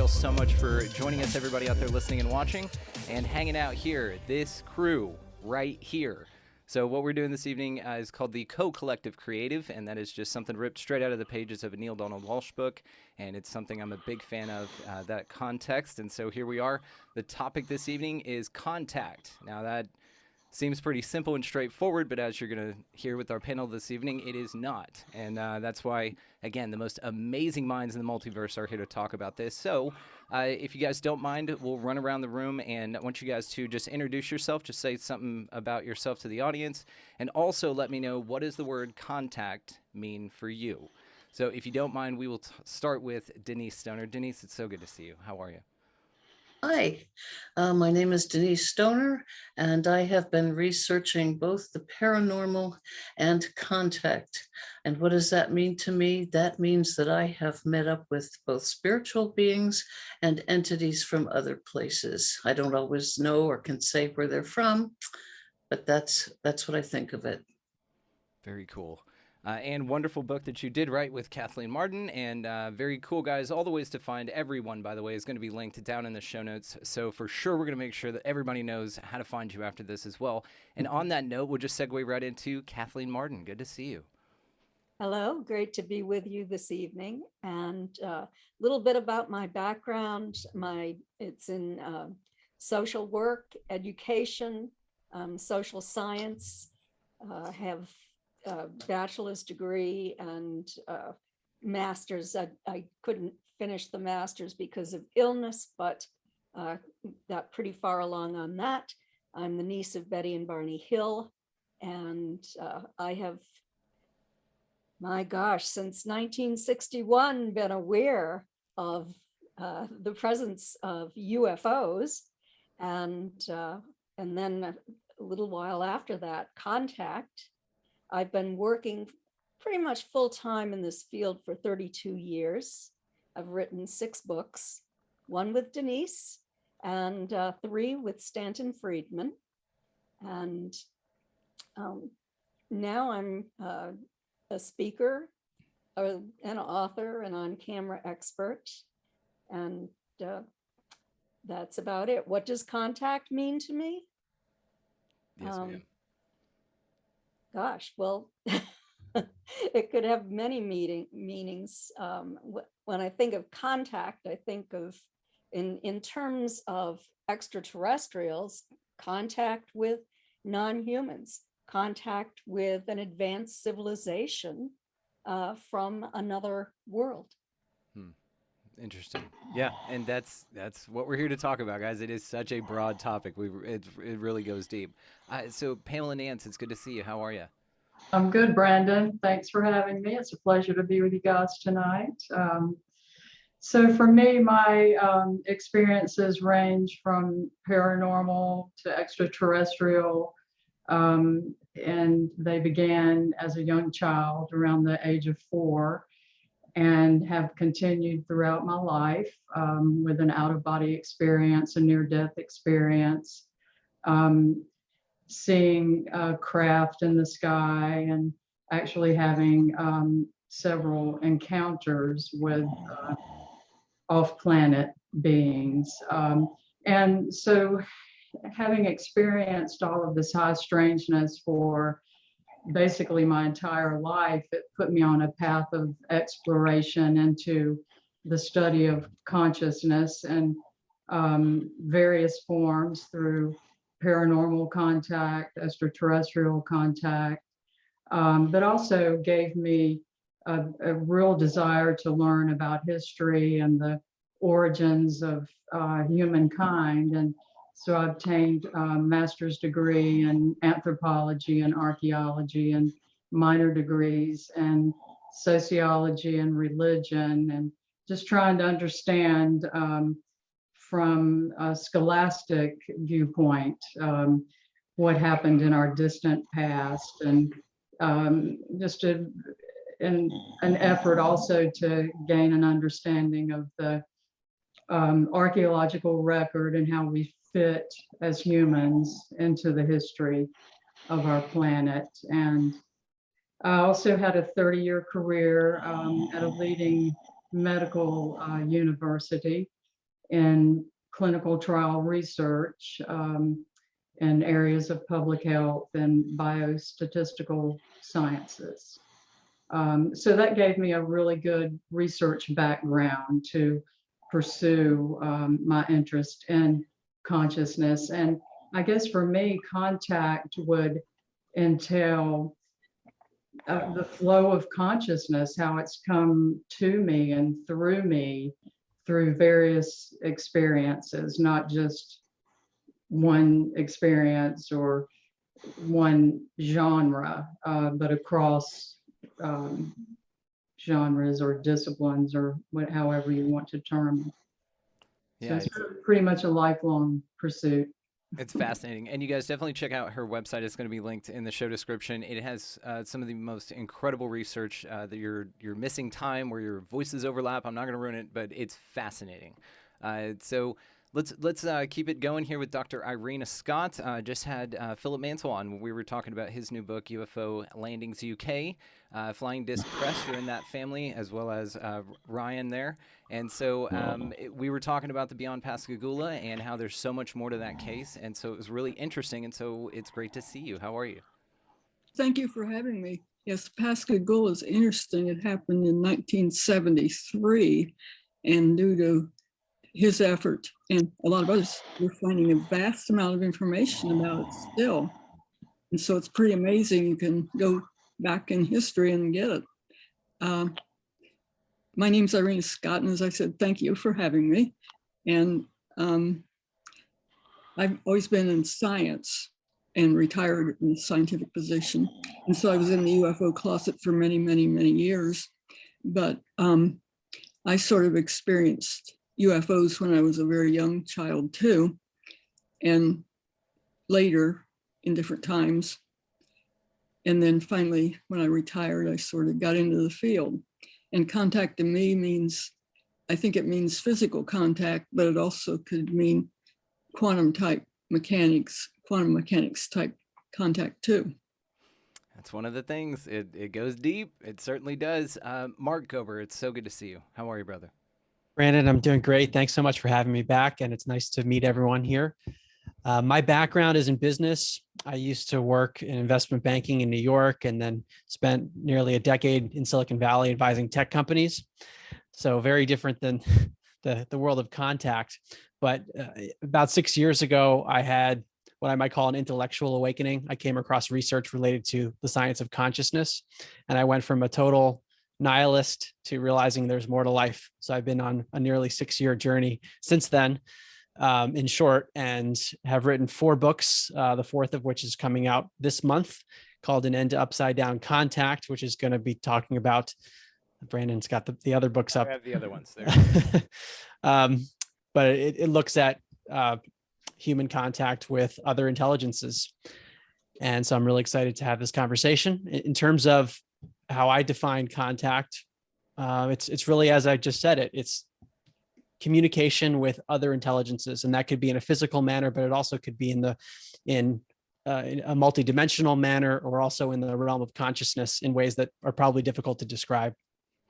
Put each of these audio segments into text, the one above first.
y'all so much for joining us, everybody out there listening and watching and hanging out here. This crew right here. So what we're doing this evening is called the Co-Collective Creative, and that is just something ripped straight out of the pages of a Neale Donald Walsch book, and it's something I'm a big fan of, that context. And so here we are. The topic this evening is contact. Now that seems pretty simple and straightforward, but as you're going to hear with our panel this evening, it is not. And that's why, again, the most amazing minds in the multiverse are here to talk about this. So if you guys don't mind, we'll run around the room, and I want you guys to just introduce yourself, just say something about yourself to the audience, and also let me know, what does the word contact mean for you? So if you don't mind, we will start with Denise Stoner. Denise, it's so good to see you. How are you? Hi, my name is Denise Stoner, and I have been researching both the paranormal and contact. And what does that mean to me? That means that I have met up with both spiritual beings and entities from other places. I don't always know or can say where they're from, but that's what I think of it. Very cool. And wonderful book that you did write with Kathleen Martin, and very cool, guys. All the ways to find everyone, by the way, is going to be linked down in the show notes. So for sure, we're going to make sure that everybody knows how to find you after this as well. And on that note, we'll just segue right into Kathleen Martin. Good to see you. Hello, great to be with you this evening. And a little bit about my background. It's in social work, education, social science. Have bachelor's degree and master's. I couldn't finish the master's because of illness, but got pretty far along on that. I'm the niece of Betty and Barney Hill, and I have, my gosh, since 1961 been aware of the presence of UFOs, and then a little while after that, contact. I've been working pretty much full time in this field for 32 years. I've written 6 books, 1 with Denise and 3 with Stanton Friedman. And now I'm a speaker, an author, and on-camera expert. And that's about it. What does contact mean to me? Yes, ma'am. Gosh, well, it could have many meanings. When I think of contact, I think of, in terms of extraterrestrials, contact with non-humans, contact with an advanced civilization from another world. Interesting. Yeah, and that's what we're here to talk about, guys. It is such a broad topic. It really goes deep. So Pamela Nance, it's good to see you. How are you? I'm good, Brandon. Thanks for having me. It's a pleasure to be with you guys tonight. So for me, my experiences range from paranormal to extraterrestrial, and they began as a young child around the age of 4. And have continued throughout my life with an out-of-body experience, a near-death experience, seeing craft in the sky, and actually having several encounters with off-planet beings. And so having experienced all of this high strangeness for basically my entire life, it put me on a path of exploration into the study of consciousness and various forms through paranormal contact, extraterrestrial contact, but also gave me a real desire to learn about history and the origins of humankind. And so I obtained a master's degree in anthropology and archaeology, and minor degrees in sociology and religion, and just trying to understand from a scholastic viewpoint what happened in our distant past, and just in an effort also to gain an understanding of the archaeological record and how we fit as humans into the history of our planet. And I also had a 30-year career at a leading medical university in clinical trial research in areas of public health and biostatistical sciences. So that gave me a really good research background to pursue my interest in consciousness. And I guess for me, contact would entail the flow of consciousness, how it's come to me and through me through various experiences, not just one experience or one genre, but across genres or disciplines or however you want to term it. So Yeah, it's pretty much a lifelong pursuit. it's fascinating. And you guys definitely check out her website. It's going to be linked in the show description. It has some of the most incredible research that you're missing time where your voices overlap. I'm not going to ruin it, but it's fascinating. So let's keep it going here with Dr. Irena Scott. Just had Philip Mansell on when we were talking about his new book, UFO Landings UK. Flying Disc Press, you're in that family, as well as Ryan there. And so we were talking about the Beyond Pascagoula and how there's so much more to that case. And so it was really interesting. And so it's great to see you. How are you? Thank you for having me. Yes, Pascagoula is interesting. It happened in 1973, and due to his effort and a lot of others, we're finding a vast amount of information about it still. And so it's pretty amazing. You can go back in history and get it. My name's Irena Scott, and as I said, thank you for having me. And I've always been in science and retired in a scientific position. And so I was in the UFO closet for many, many, many years. But I sort of experienced UFOs when I was a very young child too. And later in different times. And then finally, when I retired, I sort of got into the field. And contact to me means, I think it means physical contact, but it also could mean quantum mechanics type contact too. That's one of the things. It goes deep. It certainly does. Mark Gober, it's so good to see you. How are you, brother? Brandon, I'm doing great. Thanks so much for having me back. And it's nice to meet everyone here. My background is in business. I used to work in investment banking in New York and then spent nearly a decade in Silicon Valley advising tech companies. So very different than the world of contact. But about 6 years ago, I had what I might call an intellectual awakening. I came across research related to the science of consciousness. And I went from a total nihilist to realizing there's more to life. So I've been on a nearly 6-year journey since then. In short, and have written 4 books, the 4th of which is coming out this month, called An End to Upside Down Contact, which is going to be talking about, Brandon's got the other books up. I have the other ones there. But it looks at human contact with other intelligences. And so I'm really excited to have this conversation. In terms of how I define contact, it's really, as I just said, it's communication with other intelligences, and that could be in a physical manner, but it also could be in a multidimensional manner, or also in the realm of consciousness in ways that are probably difficult to describe.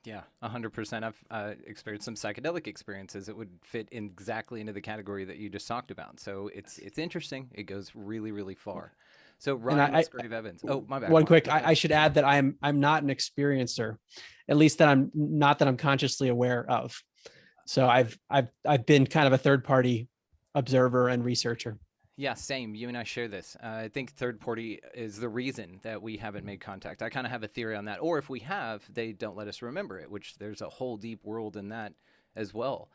Yeah, 100%. I've experienced some psychedelic experiences that would fit exactly into the category that you just talked about. So it's interesting. It goes really, really far. So Ryan Musgrave Evans. Oh, my bad. One quick, I should add that I'm not an experiencer, at least that I'm consciously aware of. So I've been kind of a third party observer and researcher. Yeah, same. You and I share this. I think third party is the reason that we haven't made contact. I kind of have a theory on that. Or if we have, they don't let us remember it, which there's a whole deep world in that as well.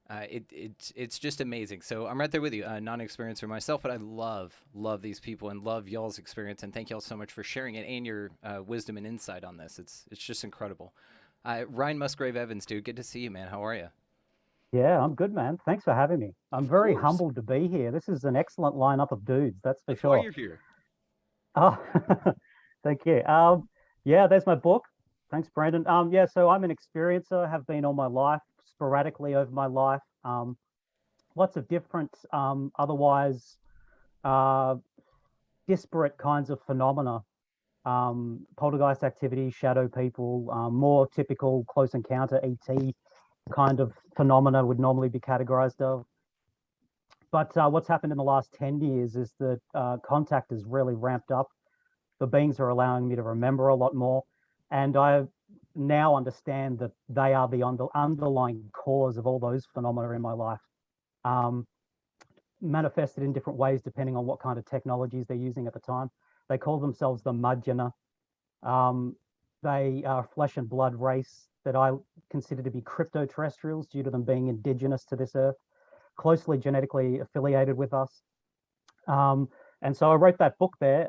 It's just amazing. So I'm right there with you, non-experiencer myself, but I love these people and love y'all's experience. And thank y'all so much for sharing it and your wisdom and insight on this. It's just incredible. Ryan Musgrave Evans, dude, good to see you, man. How are you? Yeah, I'm good, man. Thanks for having me. I'm very humbled to be here. This is an excellent lineup of dudes, that's for sure. Why you're here. Oh, thank you. Yeah, there's my book. Thanks, Brandon. Yeah, so I'm an experiencer, have been all my life, sporadically over my life. Lots of different, otherwise disparate kinds of phenomena. Poltergeist activity, shadow people, more typical close encounter, ET kind of phenomena would normally be categorized of. But what's happened in the last 10 years is that contact has really ramped up. The beings are allowing me to remember a lot more. And I now understand that they are the underlying cause of all those phenomena in my life. Manifested in different ways depending on what kind of technologies they're using at the time. They call themselves the Madhyana. They are a flesh and blood race that I consider to be crypto-terrestrials due to them being indigenous to this earth, closely genetically affiliated with us. And so I wrote that book there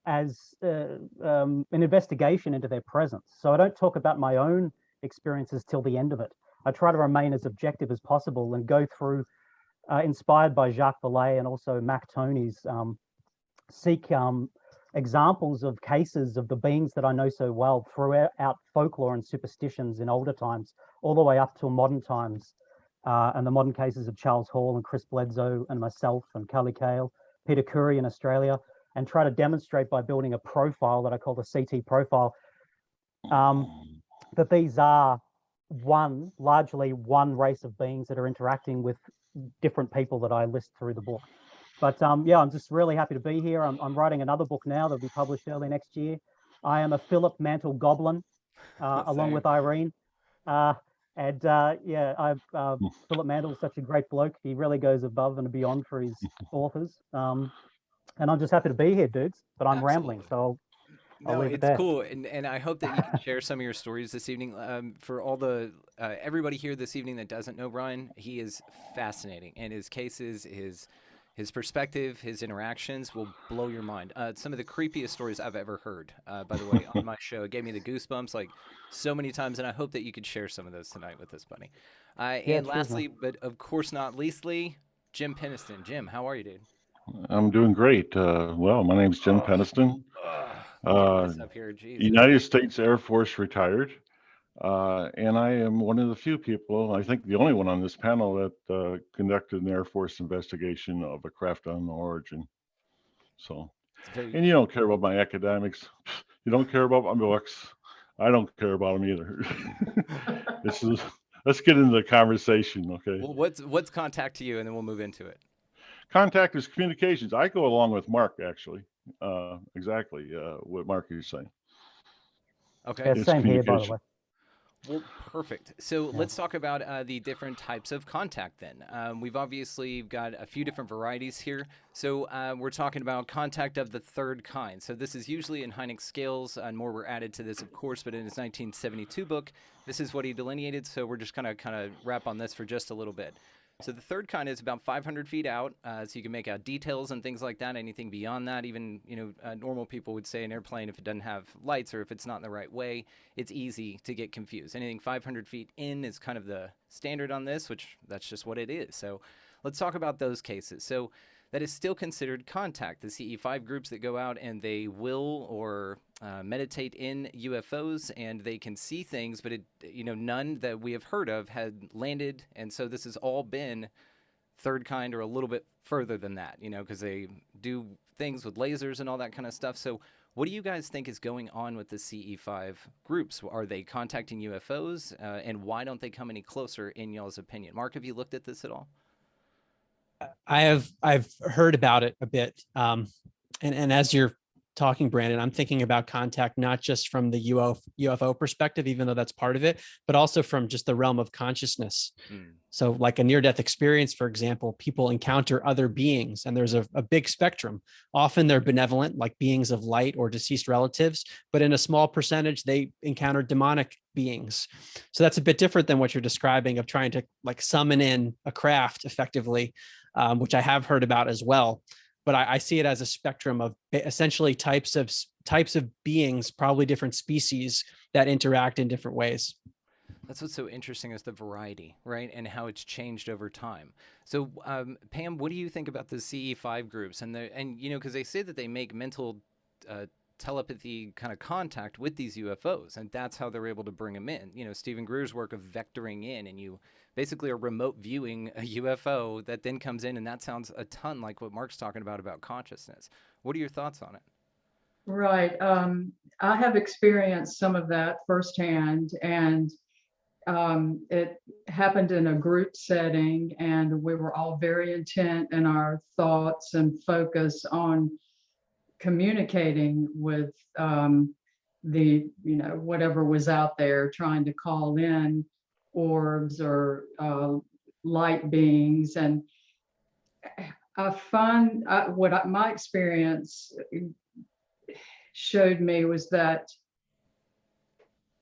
as an investigation into their presence. So I don't talk about my own experiences till the end of it. I try to remain as objective as possible and go through, inspired by Jacques Vallée and also Mac Tonnies, seek examples of cases of the beings that I know so well throughout folklore and superstitions in older times, all the way up to modern times, and the modern cases of Charles Hall and Chris Bledsoe and myself and Carly Cale, Peter Curry in Australia, and try to demonstrate by building a profile that I call the CT profile, that these are largely one race of beings that are interacting with different people that I list through the book. But yeah, I'm just really happy to be here. I'm writing another book now that'll be published early next year. I am a Philip Mantle goblin, along with Irene. Yeah, Philip Mantle is such a great bloke. He really goes above and beyond for his authors. And I'm just happy to be here, dudes. But I'm rambling, so I'll leave it there. It's cool, and I hope that you can share some of your stories this evening. For all the everybody here this evening that doesn't know Brian, he is fascinating, and his cases, his perspective, his interactions will blow your mind. Some of the creepiest stories I've ever heard, by the way, on my show. It gave me the goosebumps like so many times, and I hope that you could share some of those tonight with us, buddy. And lastly, but of course not leastly, Jim Penniston. Jim, how are you, dude? I'm doing great. Well, my name's Jim Penniston. Up here, United States Air Force retired. And I am one of the few people, I think the only one on this panel that conducted an Air Force investigation of a craft unknown origin. So, and you don't care about my academics. You don't care about my books. I don't care about them either. Let's get into the conversation, okay? Well, what's contact to you, and then we'll move into it. Contact is communications. I go along with Mark, actually. Exactly what Mark is saying. Okay. Yeah, same here, by the way. Well, perfect. So let's talk about the different types of contact then. We've obviously got a few different varieties here. So we're talking about contact of the third kind. So this is usually in Hynek scales, and more were added to this, of course, but in his 1972 book, this is what he delineated. So we're just kind of wrap on this for just a little bit. So the third kind is about 500 feet out, so you can make out details and things like that. Anything beyond that, even normal people would say an airplane, if it doesn't have lights or if it's not in the right way, it's easy to get confused. Anything 500 feet in is kind of the standard on this, which that's just what it is. So let's talk about those cases. So that is still considered contact. The CE5 groups that go out and they will or meditate in UFOs, and they can see things, but none that we have heard of had landed. And so this has all been third kind or a little bit further than that, because they do things with lasers and all that kind of stuff. So what do you guys think is going on with the CE5 groups? Are they contacting UFOs? And why don't they come any closer in y'all's opinion? Mark, have you looked at this at all? I've heard about it a bit. And as you're talking, Brandon, I'm thinking about contact, not just from the UFO perspective, even though that's part of it, but also from just the realm of consciousness. So like a near-death experience, for example, people encounter other beings, and there's a big spectrum. Often they're benevolent, like beings of light or deceased relatives, but in a small percentage, they encounter demonic beings. So that's a bit different than what you're describing of trying to like summon in a craft effectively, which I have heard about as well. But I see it as a spectrum of essentially types of beings, probably different species that interact in different ways. That's what's so interesting is the variety, right? And how it's changed over time. So Pam, what do you think about the CE5 groups? And because they say that they make mental telepathy kind of contact with these UFOs, and that's how they're able to bring them in. Stephen Greer's work of vectoring in, and you basically are remote viewing a UFO that then comes in, and that sounds a ton like what Mark's talking about consciousness. What are your thoughts on it? Right. I have experienced some of that firsthand, and It happened in a group setting, and we were all very intent in our thoughts and focus on communicating with whatever was out there, trying to call in orbs or light beings. And I find my experience showed me was that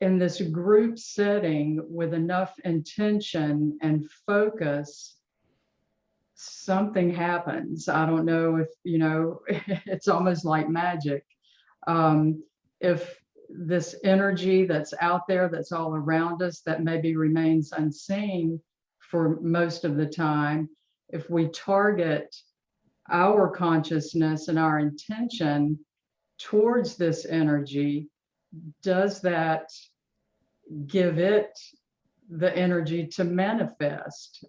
in this group setting with enough intention and focus, something happens. I don't know if, it's almost like magic. If this energy that's out there, that's all around us, that maybe remains unseen for most of the time, if we target our consciousness and our intention towards this energy, does that give it the energy to manifest?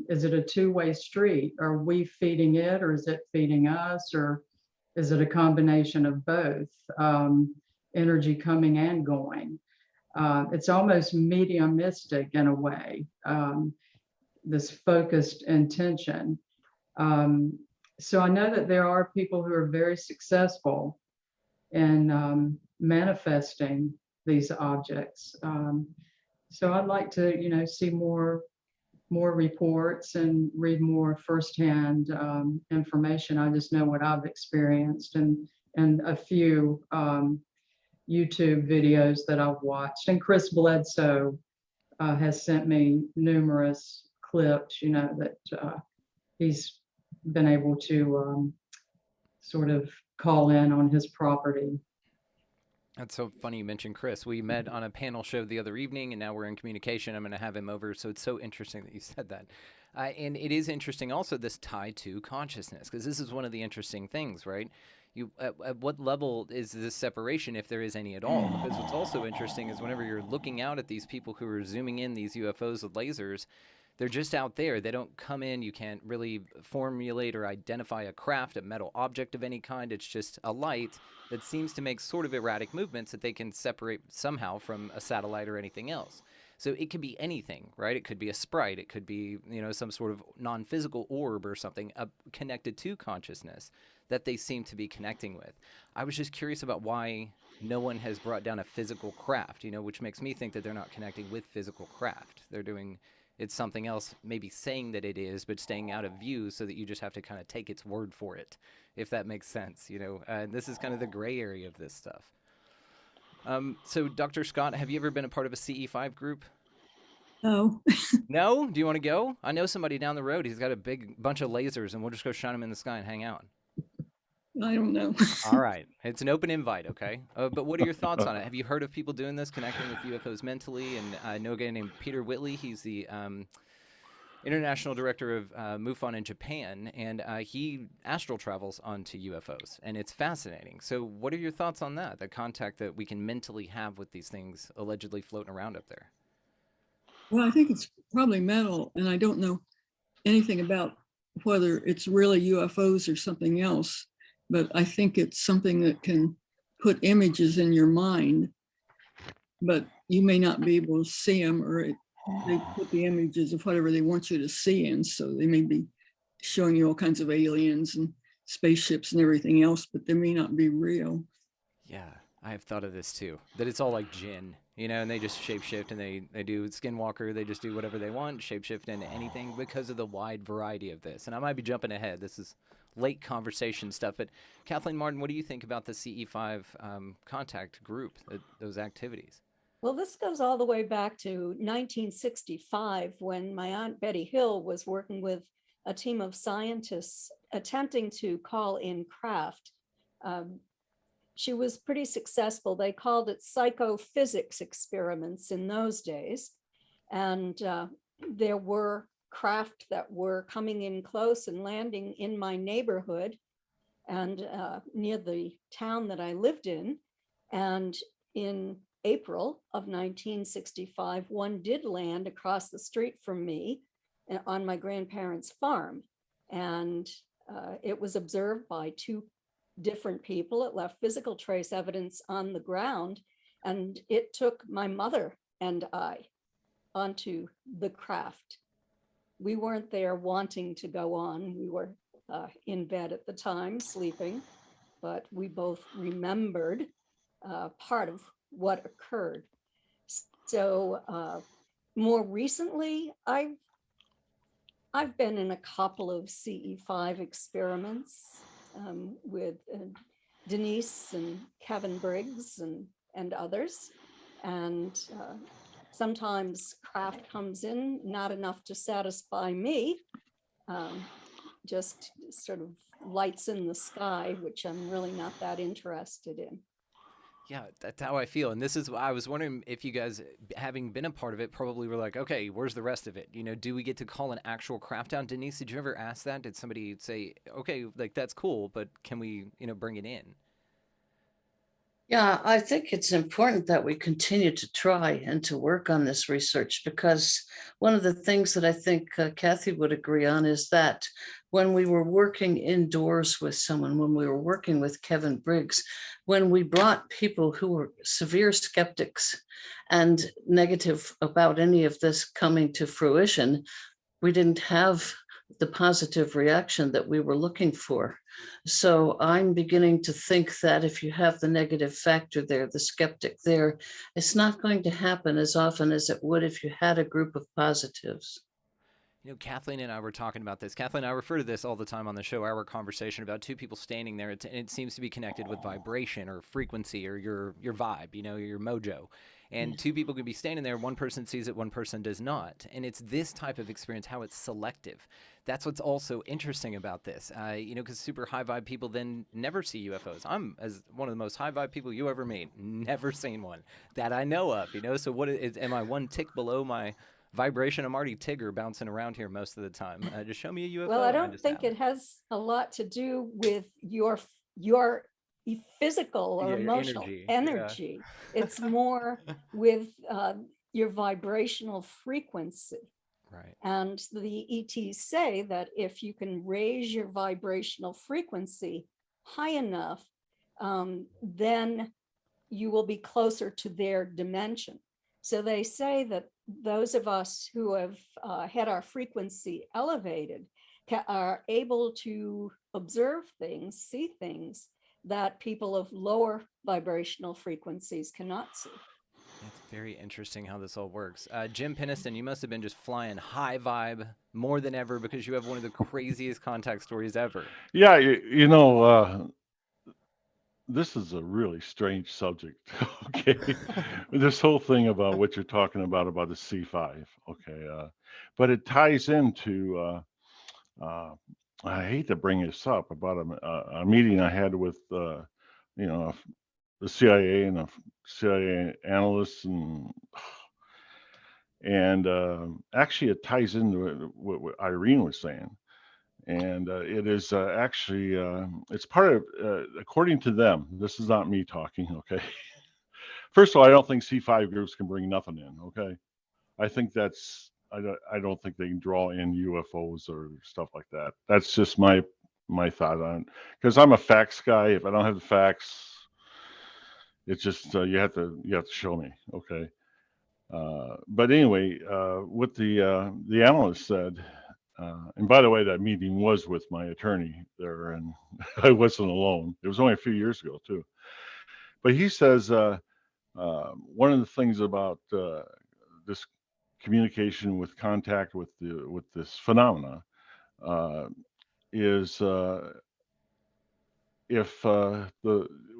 Is it a two-way street? Are we feeding it, or is it feeding us, or is it a combination of both? Energy coming and going. It's almost mediumistic in a way, this focused intention. So I know that there are people who are very successful in manifesting these objects. So I'd like to, see more reports and read more firsthand information. I just know what I've experienced and a few YouTube videos that I've watched. And Chris Bledsoe has sent me numerous clips, that he's been able to sort of call in on his property. That's so funny you mentioned Chris. We met on a panel show the other evening, and now we're in communication. I'm going to have him over, so it's so interesting that you said that. And it is interesting also, this tie to consciousness, because this is one of the interesting things, right? At what level is this separation, if there is any at all? Because what's also interesting is whenever you're looking out at these people who are zooming in these UFOs with lasers, they're just out there. They don't come in. You can't really formulate or identify a craft, a metal object of any kind. It's just a light that seems to make sort of erratic movements that they can separate somehow from a satellite or anything else. So it could be anything, right? It could be a sprite. It could be, some sort of non-physical orb or something connected to consciousness that they seem to be connecting with. I was just curious about why no one has brought down a physical craft, which makes me think that they're not connecting with physical craft. They're doing... It's something else, maybe saying that it is, but staying out of view so that you just have to kind of take its word for it, if that makes sense. This is kind of the gray area of this stuff. So, Dr. Scott, have you ever been a part of a CE5 group? No. No? Do you want to go? I know somebody down the road. He's got a big bunch of lasers, and we'll just go shine them in the sky and hang out. I don't know. All right. It's an open invite, okay? But what are your thoughts on it? Have you heard of people doing this, connecting with UFOs mentally? And I know a guy named Peter Whitley. He's the international director of MUFON in Japan, and he astral travels onto UFOs, and it's fascinating. So what are your thoughts on that, the contact that we can mentally have with these things allegedly floating around up there? Well, I think it's probably mental, and I don't know anything about whether it's really UFOs or something else. But I think it's something that can put images in your mind, but you may not be able to see them, or they put the images of whatever they want you to see. And so they may be showing you all kinds of aliens and spaceships and everything else, but they may not be real. Yeah, I have thought of this too, that it's all like Jinn, and they just shapeshift, and they do Skinwalker. They just do whatever they want, shapeshift into anything because of the wide variety of this. And I might be jumping ahead. This is late conversation stuff, but Kathleen Martin, what do you think about the CE5 contact group, those activities? Well, this goes all the way back to 1965 when my Aunt Betty Hill was working with a team of scientists attempting to call in craft. She was pretty successful. They called it psychophysics experiments in those days. And there were craft that were coming in close and landing in my neighborhood and near the town that I lived in. And in April of 1965, one did land across the street from me on my grandparents' farm. And it was observed by two different people. It left physical trace evidence on the ground, and it took my mother and I onto the craft. We weren't there wanting to go on. We were in bed at the time, sleeping, but we both remembered part of what occurred. So more recently, I've been in a couple of CE5 experiments with Denise and Kevin Briggs and others. And sometimes craft comes in, not enough to satisfy me, just sort of lights in the sky, which I'm really not that interested in. Yeah, that's how I feel. And this is, I was wondering if you guys, having been a part of it, probably were like, okay, where's the rest of it? You know, do we get to call an actual craft down? Denise, did you ever ask that? Did somebody say, okay, like that's cool, but can we, bring it in? Yeah, I think it's important that we continue to try and to work on this research, because one of the things that I think Kathy would agree on is that when we were working indoors with someone, when we were working with Kevin Briggs, when we brought people who were severe skeptics and negative about any of this coming to fruition, we didn't have the positive reaction that we were looking for. So I'm beginning to think that if you have the negative factor there, the skeptic there, it's not going to happen as often as it would if you had a group of positives. Kathleen and I were talking about this. Kathleen, I refer to this all the time on the show, our conversation about two people standing there. It seems to be connected with vibration or frequency or your vibe, your mojo. And two people can be standing there. One person sees it, one person does not. And it's this type of experience, how it's selective. That's what's also interesting about this, because super high vibe people then never see UFOs. I'm, as one of the most high vibe people you ever meet, never seen one that I know of, So what am I one tick below my vibration? I'm already Tigger bouncing around here most of the time. Just show me a UFO. Well, I don't think it has a lot to do with your physical or emotional energy. Yeah. It's more with your vibrational frequency. Right. And the ETs say that if you can raise your vibrational frequency high enough, then you will be closer to their dimension. So they say that those of us who have had our frequency elevated are able to observe things, see things that people of lower vibrational frequencies cannot see. It's very interesting how this all works. Jim Penniston, you must have been just flying high vibe more than ever, because you have one of the craziest contact stories ever. Yeah, this is a really strange subject. Okay, this whole thing about what you're talking about the C5. Okay, but it ties into. I hate to bring this up about a meeting I had with the CIA and a CIA analyst, and actually it ties into what Irene was saying. And it is actually, it's part of, according to them, this is not me talking, okay? First of all, I don't think C5 groups can bring nothing in, okay? I think I don't think they can draw in UFOs or stuff like that. That's just my thought on it. Because I'm a facts guy. If I don't have the facts, it's just, you have to show me, okay? But anyway, what the analyst said, and by the way, that meeting was with my attorney there, and I wasn't alone. It was only a few years ago too. But he says one of the things about this communication with contact with this phenomena is if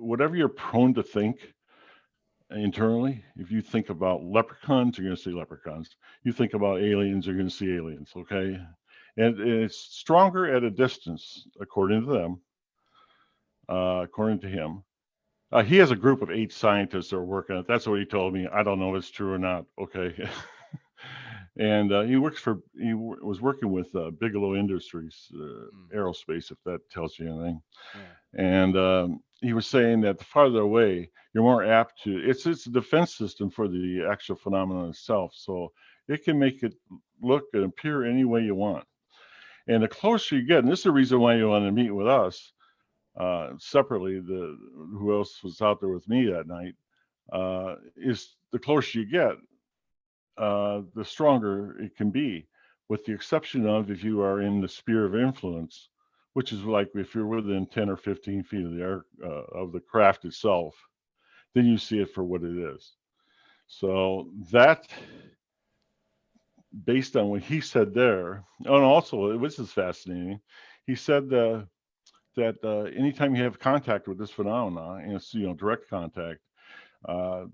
whatever you're prone to think internally, if you think about leprechauns, you're going to see leprechauns. You think about aliens, you're going to see aliens. Okay. And it's stronger at a distance, according to them, according to him. He has a group of 8 scientists that are working on it. That's what he told me. I don't know if it's true or not. Okay. And he was working with Bigelow Industries, aerospace, if that tells you anything. Yeah. And he was saying that the farther away, you're more apt to, it's a defense system for the actual phenomenon itself. So it can make it look and appear any way you want. And the closer you get, and this is the reason why you want to meet with us separately, who else was out there with me that night, is the closer you get, the stronger it can be, with the exception of if you are in the sphere of influence, which is like if you're within 10 or 15 feet of the air, of the craft itself, then you see it for what it is. So that, based on what he said there, oh, and also this is fascinating. He said that anytime you have contact with this phenomena, and it's direct contact,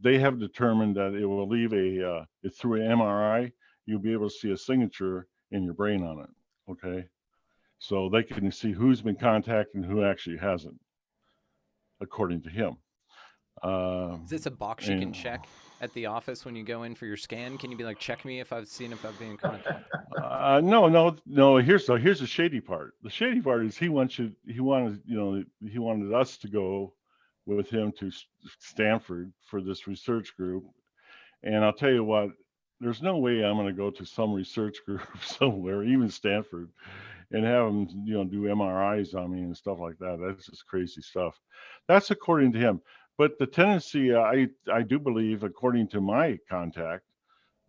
they have determined that it will leave through an MRI, you'll be able to see a signature in your brain on it. Okay, so they can see who's been contacted and who actually hasn't, according to him. Is this a box you can check at the office when you go in for your scan? Can you be like, check me if I've been in contact? No. Here's the shady part. The shady part is he wanted us to go with him to Stanford for this research group. And I'll tell you what, there's no way I'm going to go to some research group somewhere, even Stanford, and have them, do MRIs on me and stuff like that. That's just crazy stuff. That's according to him. But the tendency, I do believe, according to my contact,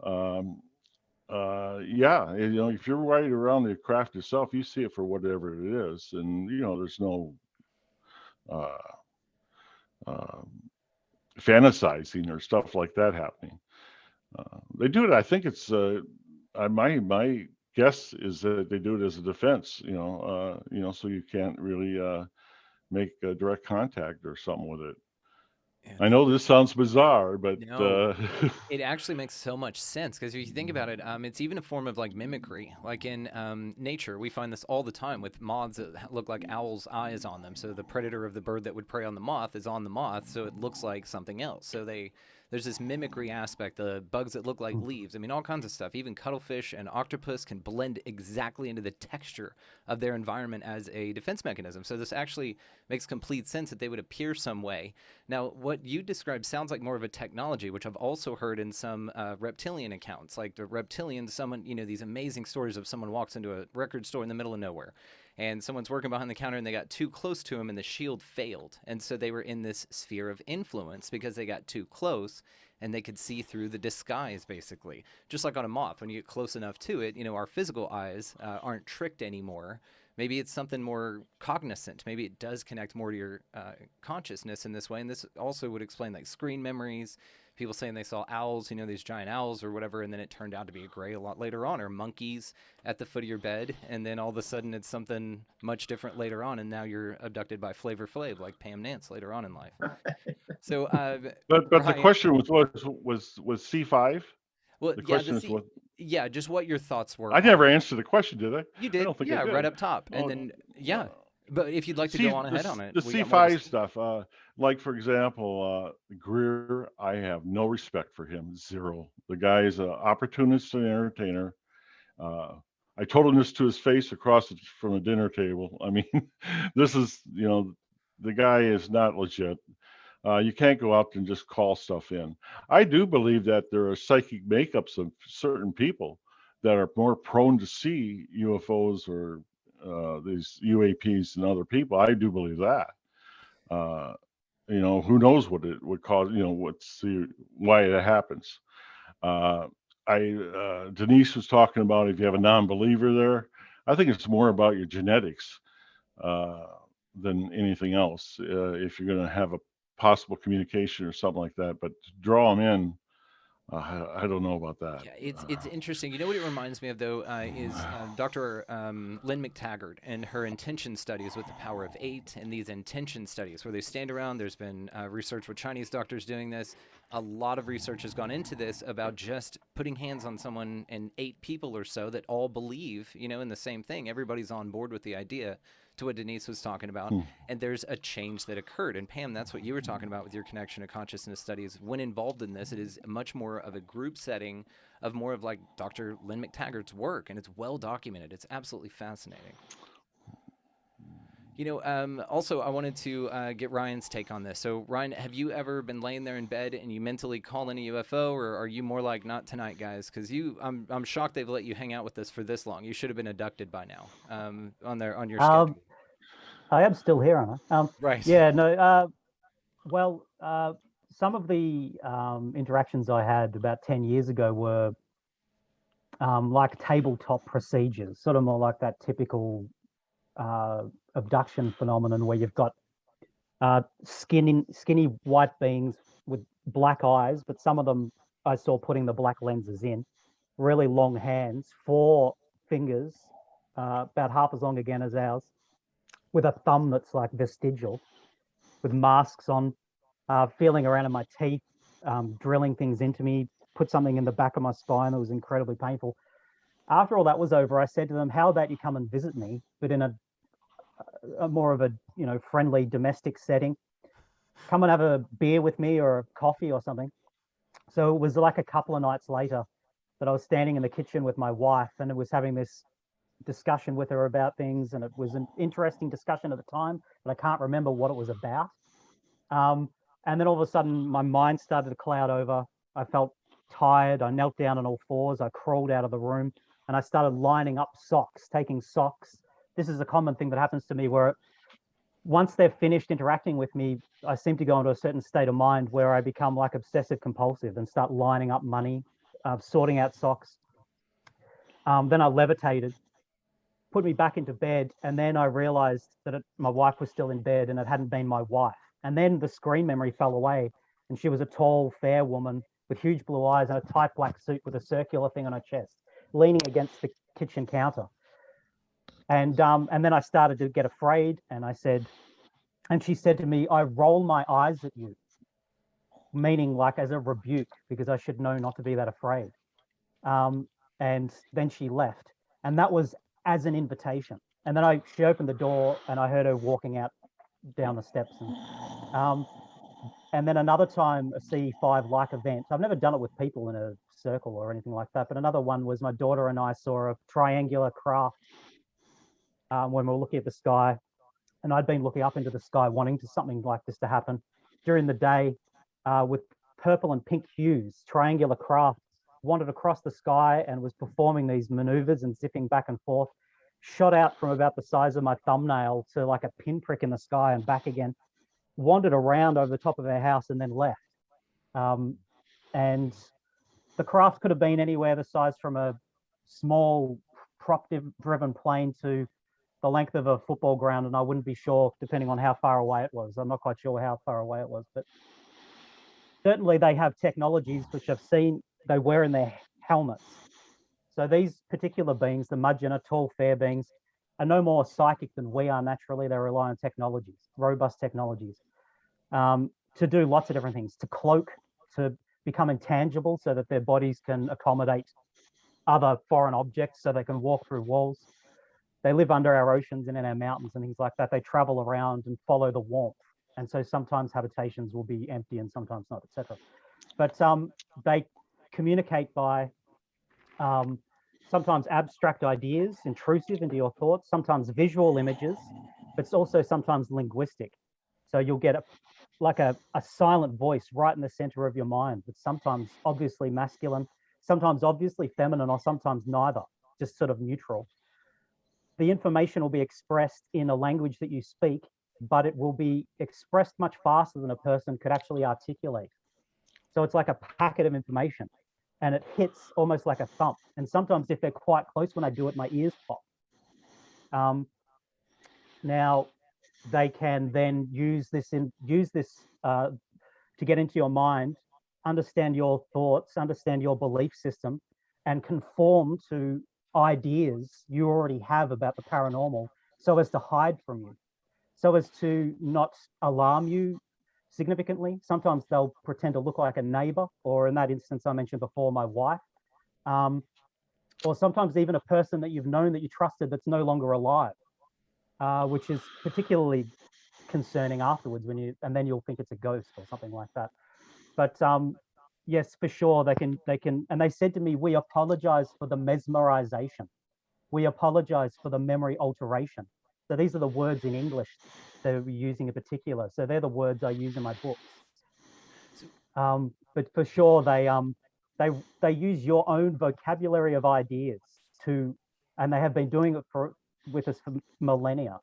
if you're right around the craft itself, you see it for whatever it is, and there's no fantasizing or stuff like that happening. They do it. I think it's my guess is that they do it as a defense. So you can't really make a direct contact or something with it. I know this sounds bizarre, but no, it actually makes so much sense, because if you think about it, it's even a form of like mimicry. Like in nature, we find this all the time with moths that look like owls' eyes on them. So the predator of the bird that would prey on the moth is on the moth, so it looks like something else. So there's this mimicry aspect, the bugs that look like leaves. I mean, all kinds of stuff. Even cuttlefish and octopus can blend exactly into the texture of their environment as a defense mechanism. So this actually makes complete sense that they would appear some way. Now, what you described sounds like more of a technology, which I've also heard in some reptilian accounts. Like the reptilians, someone, these amazing stories of someone walks into a record store in the middle of nowhere, and someone's working behind the counter and they got too close to him and the shield failed. And so they were in this sphere of influence because they got too close and they could see through the disguise, basically. Just like on a moth, when you get close enough to it, our physical eyes aren't tricked anymore. Maybe it's something more cognizant. Maybe it does connect more to your consciousness in this way. And this also would explain like screen memories, people saying they saw owls, these giant owls or whatever, and then it turned out to be a gray a lot later on, or monkeys at the foot of your bed, and then all of a sudden it's something much different later on, and now you're abducted by Flavor Flav like Pam Nance later on in life. So, but Ryan, the question was C5. Well, the question is what. Yeah, just what your thoughts were. I never answered the question, did I? You did. I don't think I did. Right up top, and then But if you'd like to go on ahead on it, the C5 stuff, like for example, Greer, I have no respect for him, zero. The guy is an opportunist and entertainer. I told him this to his face across from a dinner table. I mean, this is, the guy is not legit. You can't go out and just call stuff in. I do believe that there are psychic makeups of certain people that are more prone to see UFOs or these UAPs than other people. I do believe that. Who knows what it would cause, why it happens. Denise was talking about if you have a non-believer there. I think it's more about your genetics than anything else. If you're going to have a possible communication or something like that, but to draw them in, I don't know about that. Yeah, it's interesting. You know what it reminds me of, though, is Dr. Lynn McTaggart and her intention studies with the power of 8, and these intention studies where they stand around. There's been research with Chinese doctors doing this. A lot of research has gone into this about just putting hands on someone and 8 people or so that all believe, in the same thing. Everybody's on board with the idea, to what Denise was talking about. And there's a change that occurred. And Pam, that's what you were talking about with your connection to consciousness studies. When involved in this, it is much more of a group setting of more of like Dr. Lynn McTaggart's work, and it's well documented. It's absolutely fascinating. Also, I wanted to get Ryan's take on this. So, Ryan, have you ever been laying there in bed and you mentally call in a UFO, or are you more like, not tonight, guys? Because I'm shocked they've let you hang out with us for this long. You should have been abducted by now. On your schedule. I am still here, aren't I? Right. Yeah. No. Some of the interactions I had about 10 years ago were like tabletop procedures, sort of more like that typical abduction phenomenon where you've got skinny white beings with black eyes, but some of them I saw putting the black lenses in, really long hands, 4 fingers, about half as long again as ours, with a thumb that's like vestigial, with masks on, feeling around in my teeth, drilling things into me, put something in the back of my spine that was incredibly painful. After all that was over, I said to them, how about you come and visit me, but in a more of a, friendly domestic setting. Come and have a beer with me or a coffee or something. So it was like a couple of nights later that I was standing in the kitchen with my wife, and it was having this discussion with her about things, and it was an interesting discussion at the time, but I can't remember what it was about. And then all of a sudden, my mind started to cloud over. I felt tired. I knelt down on all fours. I crawled out of the room, and I started lining up socks, taking socks. This is a common thing that happens to me where once they're finished interacting with me, I seem to go into a certain state of mind where I become like obsessive compulsive and start lining up money, sorting out socks. Then I levitated, put me back into bed, and then I realized that my wife was still in bed and it hadn't been my wife. And then the screen memory fell away, and she was a tall, fair woman with huge blue eyes and a tight black suit with a circular thing on her chest, leaning against the kitchen counter. And then I started to get afraid, and she said to me, I roll my eyes at you, meaning like as a rebuke, because I should know not to be that afraid. And then she left, and that was as an invitation. And then she opened the door, and I heard her walking out down the steps. And then another time, a CE5-like event. I've never done it with people in a circle or anything like that, but another one was my daughter and I saw a triangular craft when we were looking at the sky, and I'd been looking up into the sky wanting something like this to happen during the day, with purple and pink hues. Triangular craft wandered across the sky and was performing these maneuvers and zipping back and forth, shot out from about the size of my thumbnail to like a pinprick in the sky and back again, wandered around over the top of our house and then left. And the craft could have been anywhere the size from a small prop-driven plane to the length of a football ground, and I wouldn't be sure depending on how far away it was. I'm not quite sure how far away it was, but certainly they have technologies which I've seen they wear in their helmets. So these particular beings, the Mudgeonah tall, fair beings, are no more psychic than we are naturally. They rely on technologies, robust technologies, to do lots of different things, to cloak, to become intangible so that their bodies can accommodate other foreign objects so they can walk through walls. They live under our oceans and in our mountains and things like that. They travel around and follow the warmth. And so sometimes habitations will be empty and sometimes not, etc. But they communicate by sometimes abstract ideas, intrusive into your thoughts, sometimes visual images, but it's also sometimes linguistic. So you'll get a silent voice right in the center of your mind, but sometimes obviously masculine, sometimes obviously feminine, or sometimes neither, just sort of neutral. The information will be expressed in a language that you speak, but it will be expressed much faster than a person could actually articulate. So it's like a packet of information, and it hits almost like a thump. And sometimes if they're quite close, when I do it, my ears pop. Now, they can then use this to get into your mind, understand your thoughts, understand your belief system, and conform to ideas you already have about the paranormal so as to hide from you, so as to not alarm you significantly. Sometimes they'll pretend to look like a neighbor, or in that instance I mentioned before, my wife, or sometimes even a person that you've known, that you trusted, that's no longer alive, which is particularly concerning afterwards and then you'll think it's a ghost or something like that. But yes, for sure, they can, and they said to me, we apologize for the mesmerization. We apologize for the memory alteration. So these are the words in English they're using in particular. So they're the words I use in my books. But for sure, they use your own vocabulary of ideas and they have been doing it with us for millennia,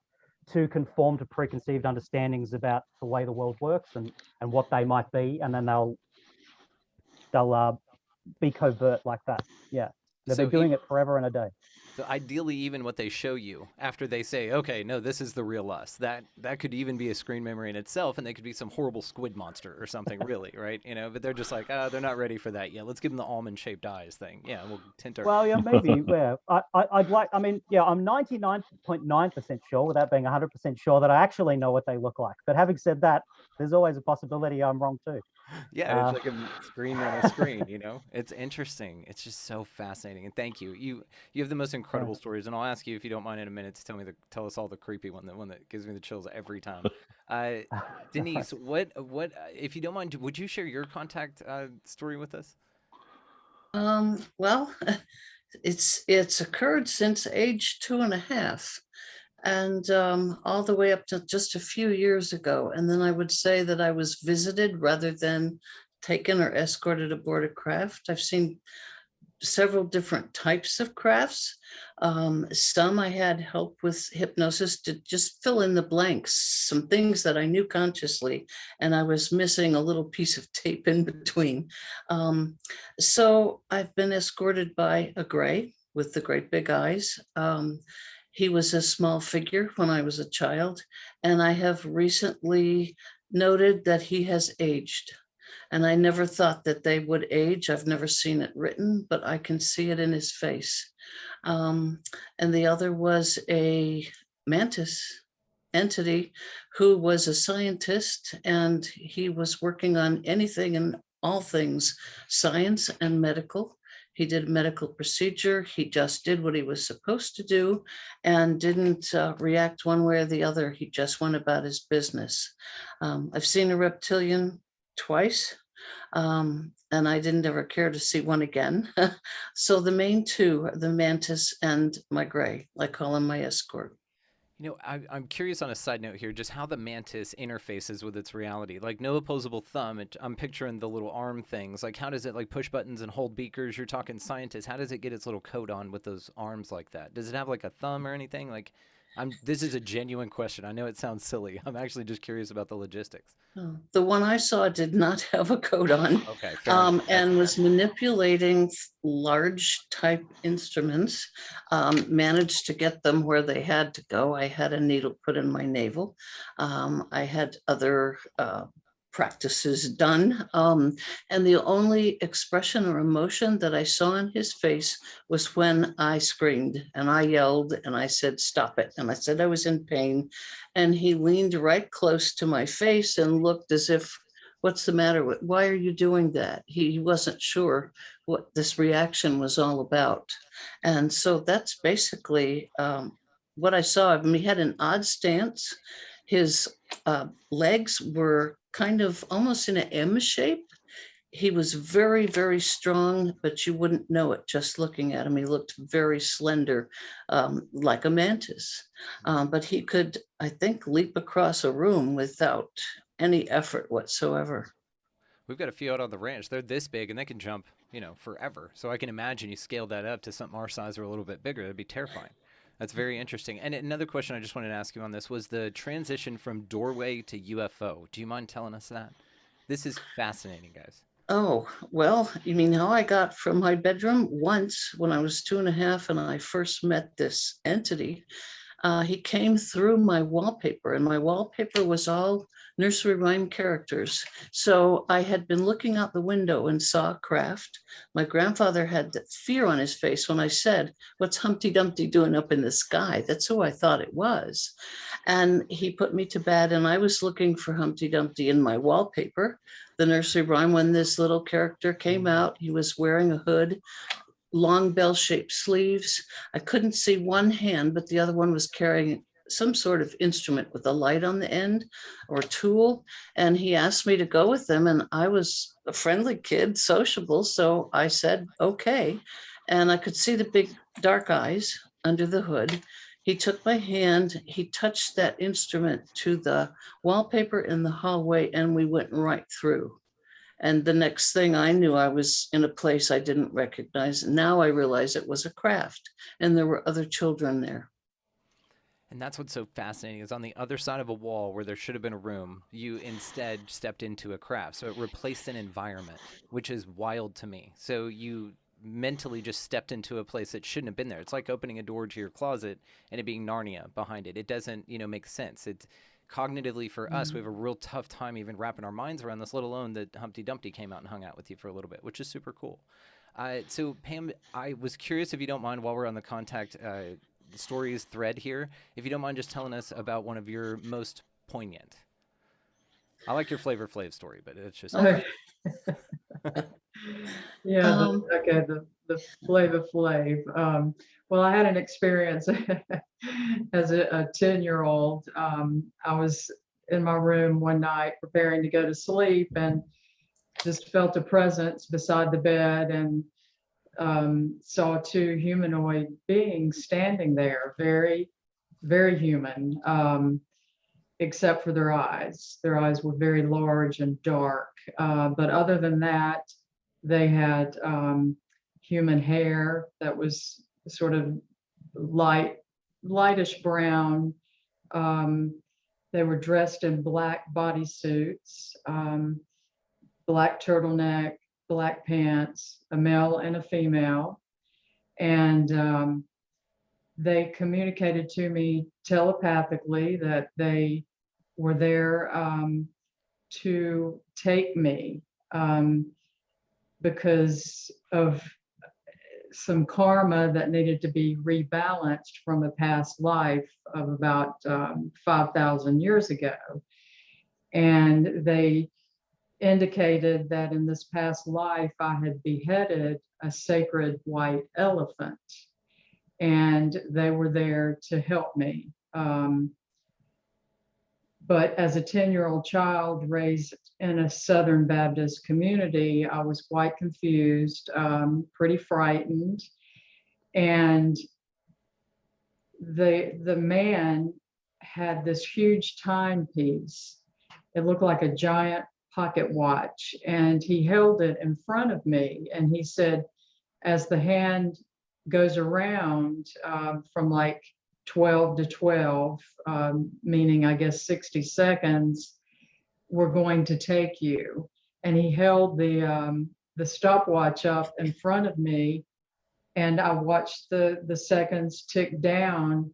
to conform to preconceived understandings about the way the world works and what they might be, and then they'll be covert like that. Yeah. They've So been doing e- it forever and a day. So ideally, even what they show you after they say, "Okay, no, this is the real us," that could even be a screen memory in itself, and they could be some horrible squid monster or something, really, right? But they're just like, they're not ready for that yet. Let's give them the almond-shaped eyes thing. Yeah, we'll tint our. Well, yeah, maybe. Yeah, I'd like. I mean, yeah, I'm 99.9% sure, without being 100% sure, that I actually know what they look like. But having said that, there's always a possibility I'm wrong too. Yeah, it's Uh, like a screen on a screen. It's interesting. It's just so fascinating. And thank you. You have the most incredible stories, and I'll ask you if you don't mind in a minute to tell us all the creepy one, the one that gives me the chills every time. Uh, Denise, what if you don't mind, would you share your contact story with us? Well, it's occurred since age 2.5, and all the way up to just a few years ago. And then I would say that I was visited rather than taken or escorted aboard a craft. I've seen several different types of crafts. Some I had help with hypnosis to just fill in the blanks, some things that I knew consciously, and I was missing a little piece of tape in between. So I've been escorted by a gray with the great big eyes. He was a small figure when I was a child, and I have recently noted that he has aged. And I never thought that they would age. I've never seen it written, but I can see it in his face. And the other was a mantis entity who was a scientist, and he was working on anything and all things science and medical. He did a medical procedure. He just did what he was supposed to do and didn't react one way or the other. He just went about his business. I've seen a reptilian twice, and I didn't ever care to see one again. So the main two are the mantis and my gray. I call him my escort. I'm curious on a side note here, just how the mantis interfaces with its reality. Like no opposable thumb. I'm picturing the little arm things. Like how does it like push buttons and hold beakers? You're talking scientists. How does it get its little coat on with those arms like that? Does it have like a thumb or anything? This is a genuine question. I know it sounds silly. I'm actually just curious about the logistics. Oh, the one I saw did not have a coat on, Okay, fair enough. and was manipulating large type instruments, managed to get them where they had to go. I had a needle put in my navel. I had other practices done. And the only expression or emotion that I saw in his face was when I screamed and I yelled and I said, "Stop it." And I said I was in pain. And he leaned right close to my face and looked as if, "What's the matter with, why are you doing that?" He wasn't sure what this reaction was all about. And so that's basically what I saw. I mean, he had an odd stance. His legs were kind of almost in an M shape. He was very, very strong, but you wouldn't know it just looking at him. He looked very slender, like a mantis. But he could, I think, leap across a room without any effort whatsoever. We've got a few out on the ranch. They're this big and they can jump, forever. So I can imagine you scale that up to something our size or a little bit bigger. That'd be terrifying. That's very interesting. And another question I just wanted to ask you on this was the transition from doorway to UFO. Do you mind telling us that? This is fascinating, guys. Oh, well, you mean how I got from my bedroom once when I was 2.5 and I first met this entity. He came through my wallpaper, and my wallpaper was all nursery rhyme characters. So I had been looking out the window and saw a craft. My grandfather had the fear on his face when I said, "What's Humpty Dumpty doing up in the sky?" That's who I thought it was. And he put me to bed, and I was looking for Humpty Dumpty in my wallpaper, the nursery rhyme, when this little character came out. He was wearing a hood, long bell-shaped sleeves. I couldn't see one hand, but the other one was carrying some sort of instrument with a light on the end or tool. And he asked me to go with him. And I was a friendly kid, sociable. So I said, okay. And I could see the big dark eyes under the hood. He took my hand, he touched that instrument to the wallpaper in the hallway, and we went right through. And the next thing I knew, I was in a place I didn't recognize. Now I realize it was a craft and there were other children there. And that's what's so fascinating is on the other side of a wall where there should have been a room, you instead stepped into a craft. So it replaced an environment, which is wild to me. So you mentally just stepped into a place that shouldn't have been there. It's like opening a door to your closet and it being Narnia behind it. It doesn't, make sense. It's cognitively for us, we have a real tough time even wrapping our minds around this, let alone that Humpty Dumpty came out and hung out with you for a little bit, which is super cool. So Pam, I was curious, if you don't mind, while we're on the contact the stories thread here, if you don't mind just telling us about one of your most poignant. I like your Flavor Flav story, but it's just yeah. The Flavor Flav. Well, I had an experience as a 10-year-old. I was in my room one night preparing to go to sleep and just felt a presence beside the bed and saw two humanoid beings standing there, very, very human, except for their eyes. Their eyes were very large and dark. But other than that, they had human hair that was sort of lightish brown. They were dressed in black bodysuits, black turtleneck, black pants, a male and a female. And they communicated to me telepathically that they were there to take me because of some karma that needed to be rebalanced from a past life of about 5,000 years ago. And they indicated that in this past life, I had beheaded a sacred white elephant, and they were there to help me. But as a 10-year-old child raised in a Southern Baptist community, I was quite confused, pretty frightened. And the man had this huge timepiece. It looked like a giant pocket watch, and he held it in front of me. And he said, as the hand goes around from like 12 to 12, meaning I guess 60 seconds, we're going to take you. And he held the stopwatch up in front of me, and I watched the seconds tick down.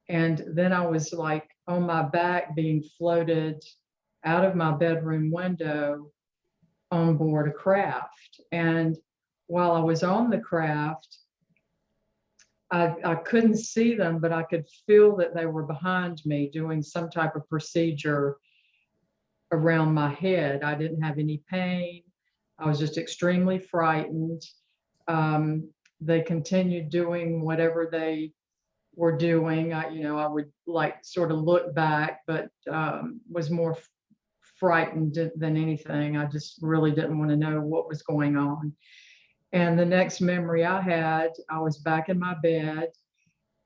And then I was like on my back being floated out of my bedroom window on board a craft. And while I was on the craft, I couldn't see them, but I could feel that they were behind me doing some type of procedure around my head. I didn't have any pain. I was just extremely frightened. They continued doing whatever they were doing. I would like sort of look back, but was more frightened than anything. I just really didn't want to know what was going on. And the next memory I had, I was back in my bed,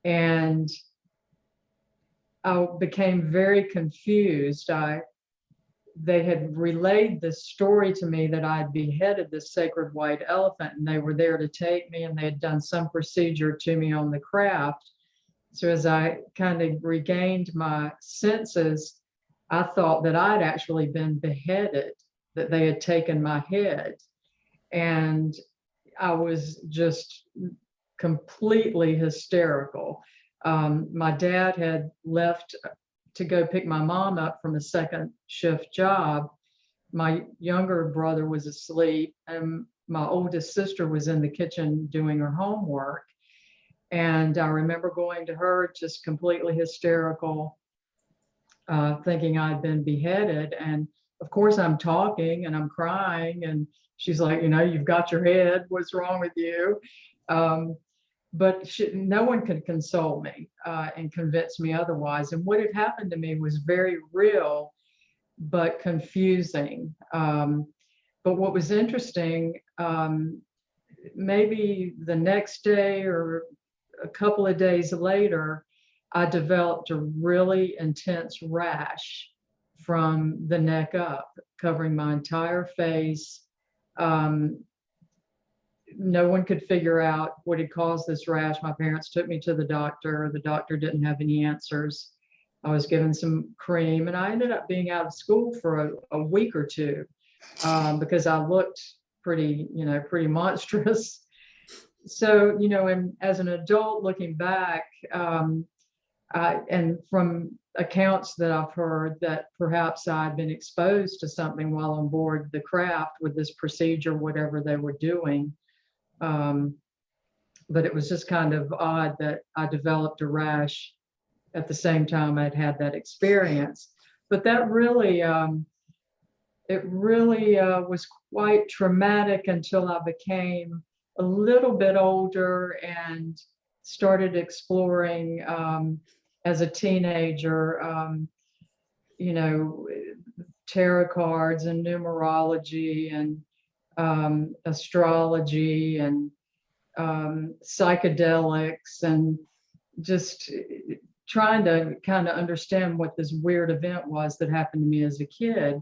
and I became very confused. They had relayed this story to me that I had beheaded this sacred white elephant, and they were there to take me, and they had done some procedure to me on the craft. So as I kind of regained my senses, I thought that I'd actually been beheaded, that they had taken my head. And I was just completely hysterical. My dad had left to go pick my mom up from a second shift job. My younger brother was asleep, and my oldest sister was in the kitchen doing her homework. And I remember going to her just completely hysterical, thinking I'd been beheaded. And of course I'm talking and I'm crying, and she's like, you've got your head, what's wrong with you? But no one could console me and convince me otherwise. And what had happened to me was very real, but confusing. But what was interesting, maybe the next day or a couple of days later, I developed a really intense rash from the neck up, covering my entire face. No one could figure out what had caused this rash. My parents took me to the doctor. The doctor didn't have any answers. I was given some cream, and I ended up being out of school for a week or two because I looked pretty monstrous. so, and as an adult looking back, and from accounts that I've heard that perhaps I'd been exposed to something while on board the craft with this procedure, whatever they were doing. But it was just kind of odd that I developed a rash at the same time I'd had that experience. But that really, was quite traumatic until I became a little bit older and started exploring as a teenager, tarot cards and numerology and astrology and psychedelics, and just trying to kind of understand what this weird event was that happened to me as a kid.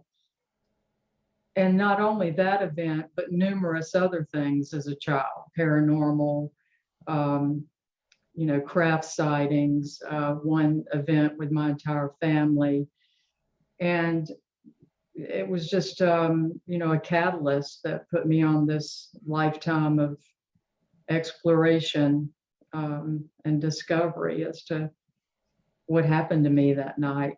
And not only that event, but numerous other things as a child, paranormal, craft sightings, one event with my entire family. And it was just, a catalyst that put me on this lifetime of exploration and discovery as to what happened to me that night.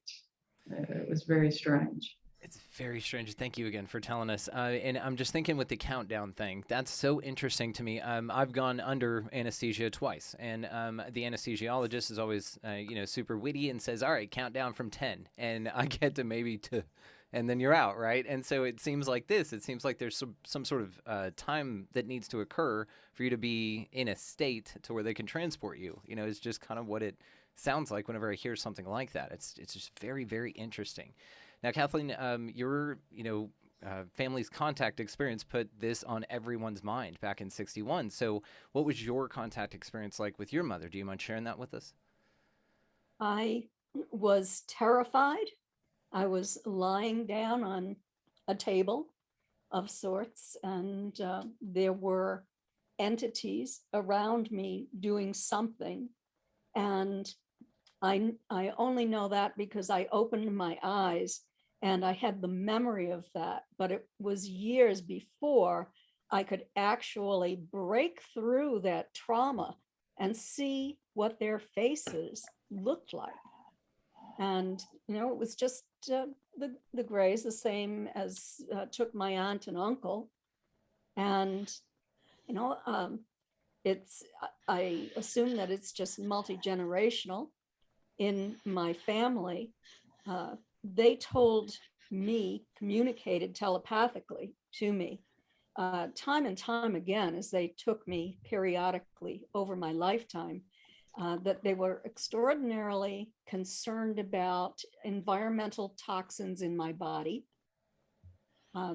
It was very strange. It's very strange. Thank you again for telling us. And I'm just thinking with the countdown thing, that's so interesting to me. I've gone under anesthesia twice, and the anesthesiologist is always, super witty and says, all right, count down from 10. And I get to maybe 2, and then you're out, right? And so it seems like this. It seems like there's some sort of time that needs to occur for you to be in a state to where they can transport you. It's just kind of what it sounds like whenever I hear something like that. It's just very, very interesting. Now, Kathleen, your family's contact experience put this on everyone's mind back in '61. So what was your contact experience like with your mother? Do you mind sharing that with us? I was terrified. I was lying down on a table of sorts, and there were entities around me doing something. And I only know that because I opened my eyes and I had the memory of that, but it was years before I could actually break through that trauma and see what their faces looked like. And, it was just the Greys, the same as took my aunt and uncle. And, I assume that it's just multi-generational in my family. They told me, communicated telepathically to me, time and time again, as they took me periodically over my lifetime, that they were extraordinarily concerned about environmental toxins in my body.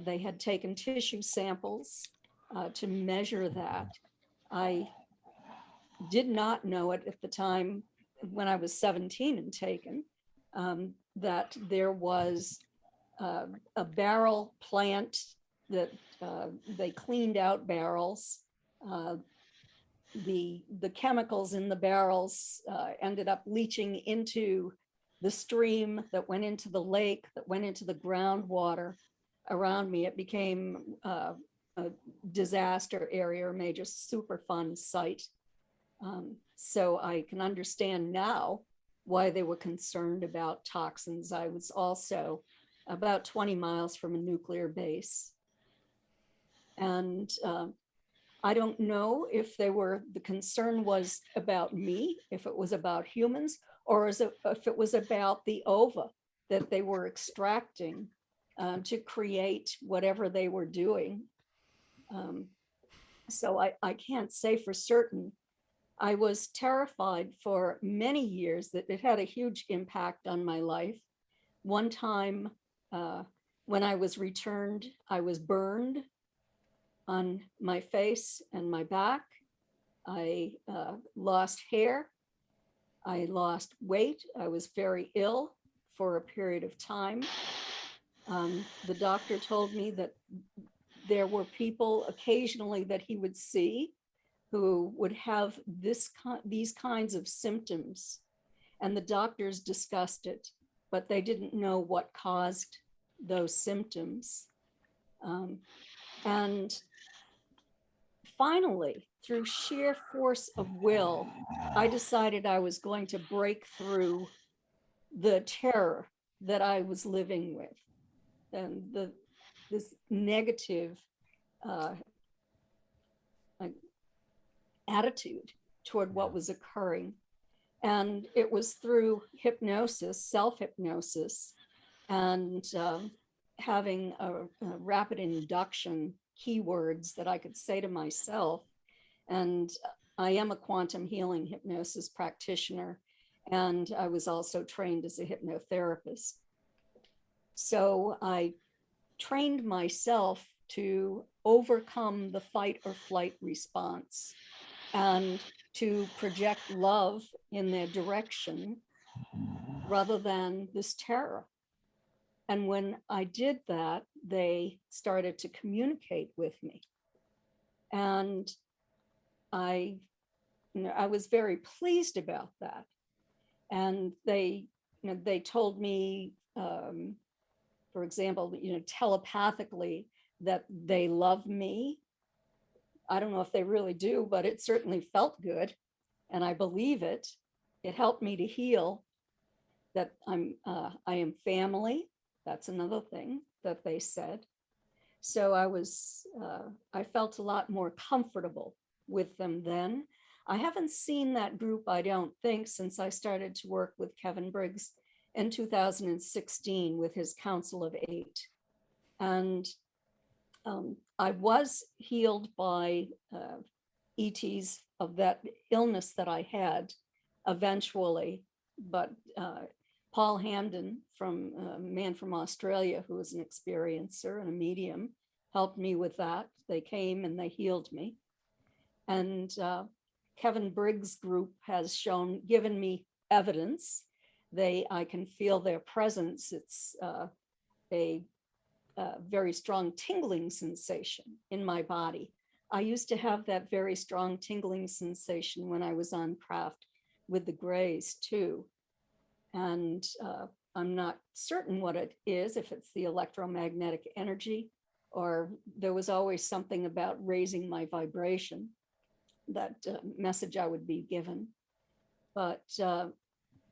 They had taken tissue samples to measure that. I did not know it at the time when I was 17 and taken, that there was a barrel plant that they cleaned out barrels. The chemicals in the barrels ended up leaching into the stream that went into the lake, that went into the groundwater around me. It became a disaster area, a major Superfund site. So I can understand now why they were concerned about toxins. I was also about 20 miles from a nuclear base. And I don't know if the concern was about me, if it was about humans, or if it was about the ova that they were extracting to create whatever they were doing. So I can't say for certain. I was terrified for many years that it had a huge impact on my life. One time when I was returned, I was burned on my face and my back. I lost hair. I lost weight. I was very ill for a period of time. The doctor told me that there were people occasionally that he would see who would have these kinds of symptoms, and the doctors discussed it, but they didn't know what caused those symptoms. And finally, through sheer force of will, I decided I was going to break through the terror that I was living with, and this negative attitude toward what was occurring. And it was through hypnosis, self-hypnosis, and having a rapid induction keywords that I could say to myself. And I am a quantum healing hypnosis practitioner, and I was also trained as a hypnotherapist. So I trained myself to overcome the fight or flight response and to project love in their direction rather than this terror. And when I did that, they started to communicate with me. And I was very pleased about that. And they told me, for example, telepathically that they love me. I don't know if they really do, but it certainly felt good. And I believe it. It helped me to heal, that I am family. That's another thing that they said. So I felt a lot more comfortable with them then. I haven't seen that group, I don't think, since I started to work with Kevin Briggs in 2016 with his Council of Eight. And I was healed by ETs of that illness that I had eventually, but Paul Hamden, from a man from Australia who was an experiencer and a medium, helped me with that. They came and they healed me. And Kevin Briggs' group has given me evidence. I can feel their presence. It's a very strong tingling sensation in my body. I used to have that very strong tingling sensation when I was on craft with the Greys too. And I'm not certain what it is, if it's the electromagnetic energy, or there was always something about raising my vibration, that message I would be given. But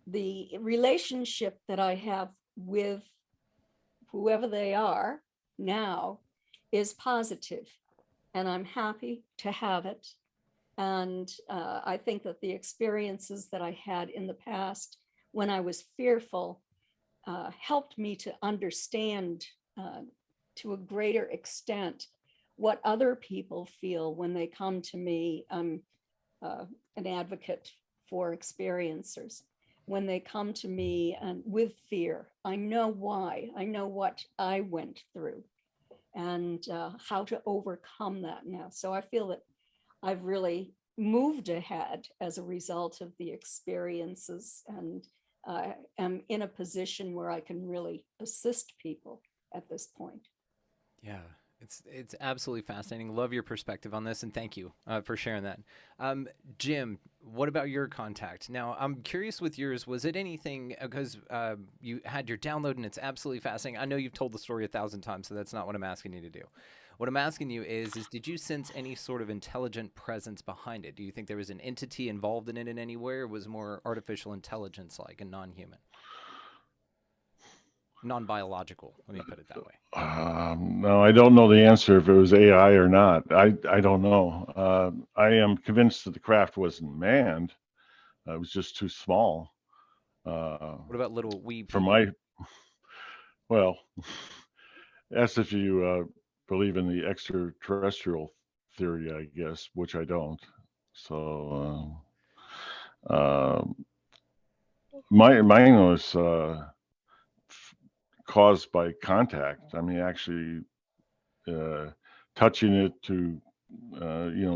the relationship that I have with whoever they are now is positive, and I'm happy to have it. And I think that the experiences that I had in the past when I was fearful helped me to understand to a greater extent what other people feel when they come to me. I'm an advocate for experiencers. When they come to me and with fear, I know why. I know what I went through and how to overcome that now. So I feel that I've really moved ahead as a result of the experiences, and am in a position where I can really assist people at this point. Yeah, it's absolutely fascinating. Love your perspective on this, and thank you for sharing that. Jim, what about your contact? Now, I'm curious with yours, was it anything, because you had your download and it's absolutely fascinating. I know you've told the story 1,000 times, so that's not what I'm asking you to do. What I'm asking you is did you sense any sort of intelligent presence behind it? Do you think there was an entity involved in it in any way, or was it more artificial intelligence like and non-human? Non-biological, let me put it that way. No, I don't know the answer if it was AI or not. I don't know. I am convinced that the craft wasn't manned. It was just too small. What about little wee For people? well, as if you believe in the extraterrestrial theory, I guess, which I don't. So mine was caused by contact. I mean, actually touching it to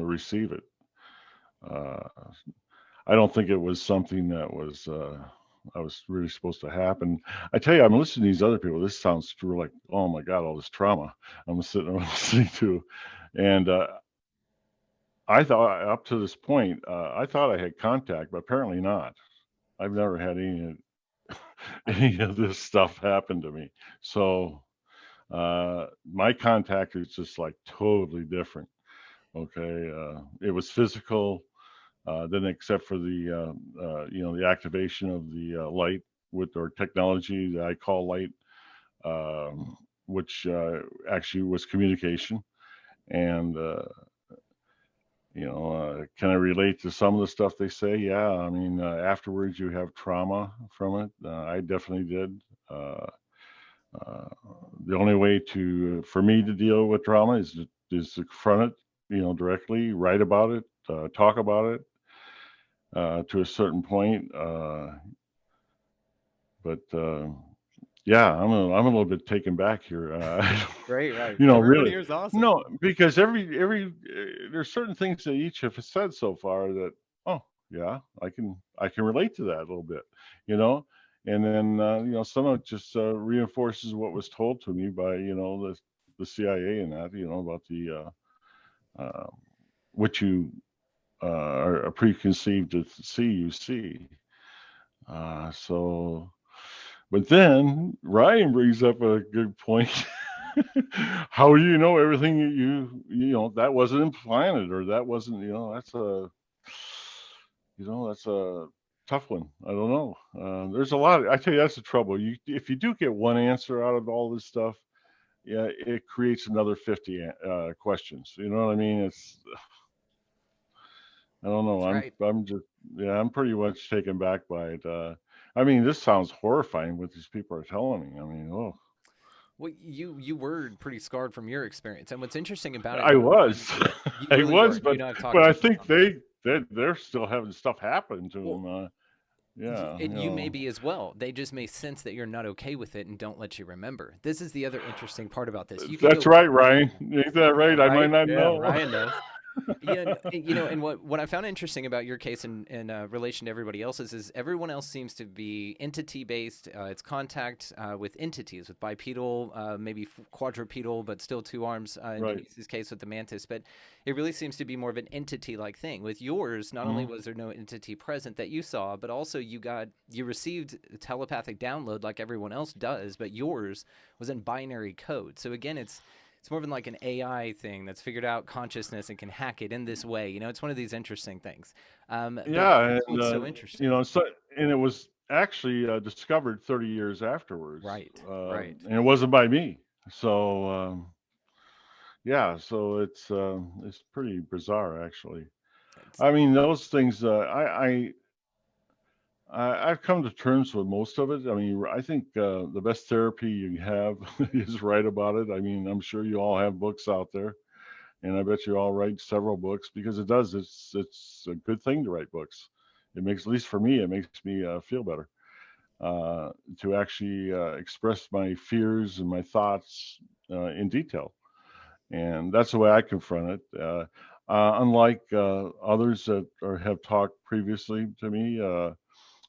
receive it. I don't think it was something that was I was really supposed to happen. I tell you, I'm listening to these other people. This sounds like, oh my God, all this trauma I'm sitting listening to. And I thought up to this point, I thought I had contact, but apparently not. I've never had any of this stuff happen to me. So my contact is just like totally different. Okay, it was physical. Then, except for the the activation of the light with our technology that I call light, which actually was communication. And can I relate to some of the stuff they say? Yeah, I mean, afterwards you have trauma from it. I definitely did. Uh, the only way for me to deal with trauma is to confront it, directly, write about it, talk about it to a certain point. But yeah, I'm a little bit taken back here. Right, right. Everybody Really, here is awesome. no, because every there's certain things that each have said so far that, oh yeah, I can relate to that a little bit, you know. And then some of it just reinforces what was told to me by the CIA and that about the what you are preconceived to see, you see. So, but then Ryan brings up a good point. How do you know everything that that wasn't implanted, or that wasn't, that's a tough one. I don't know. There's a lot. I tell you, that's the trouble. If you do get one answer out of all this stuff, yeah, it creates another 50 questions. You know what I mean? I don't know. That's right. I'm just, yeah, I'm pretty much taken back by it. I mean, this sounds horrifying what these people are telling me. I mean, oh, Well, you were pretty scarred from your experience, and what's interesting about it, I was, you I really was, were. You know, I've talked but I to think they're still having stuff happen to Well, them. Yeah, you may be as well. They just may sense that you're not okay with it and don't let you remember. This is the other interesting part about this. You can That's go, right, Ryan. Ain't that right? I might right? not Yeah, know. Ryan knows. Yeah, and what I found interesting about your case in relation to everybody else's is everyone else seems to be entity based. It's contact with entities, with bipedal, maybe quadrupedal, but still two arms. In Right. Denise's case with the mantis, but it really seems to be more of an entity like thing. With yours, not only Mhm. was there no entity present that you saw, but also you received telepathic download like everyone else does, but yours was in binary code. So again, it's more of like an AI thing that's figured out consciousness and can hack it in this way. It's one of these interesting things. But Yeah, that's and what's so interesting. and it was actually discovered 30 years afterwards, Right, right. and it wasn't by me. So yeah, so it's pretty bizarre, actually. It's, I mean, those things. I've come to terms with most of it. I mean, I think the best therapy you have is write about it. I mean, I'm sure you all have books out there, and I bet you all write several books because it does. It's a good thing to write books. It makes, at least for me, it makes me feel better to actually express my fears and my thoughts in detail, and that's the way I confront it. Unlike others that have talked previously to me,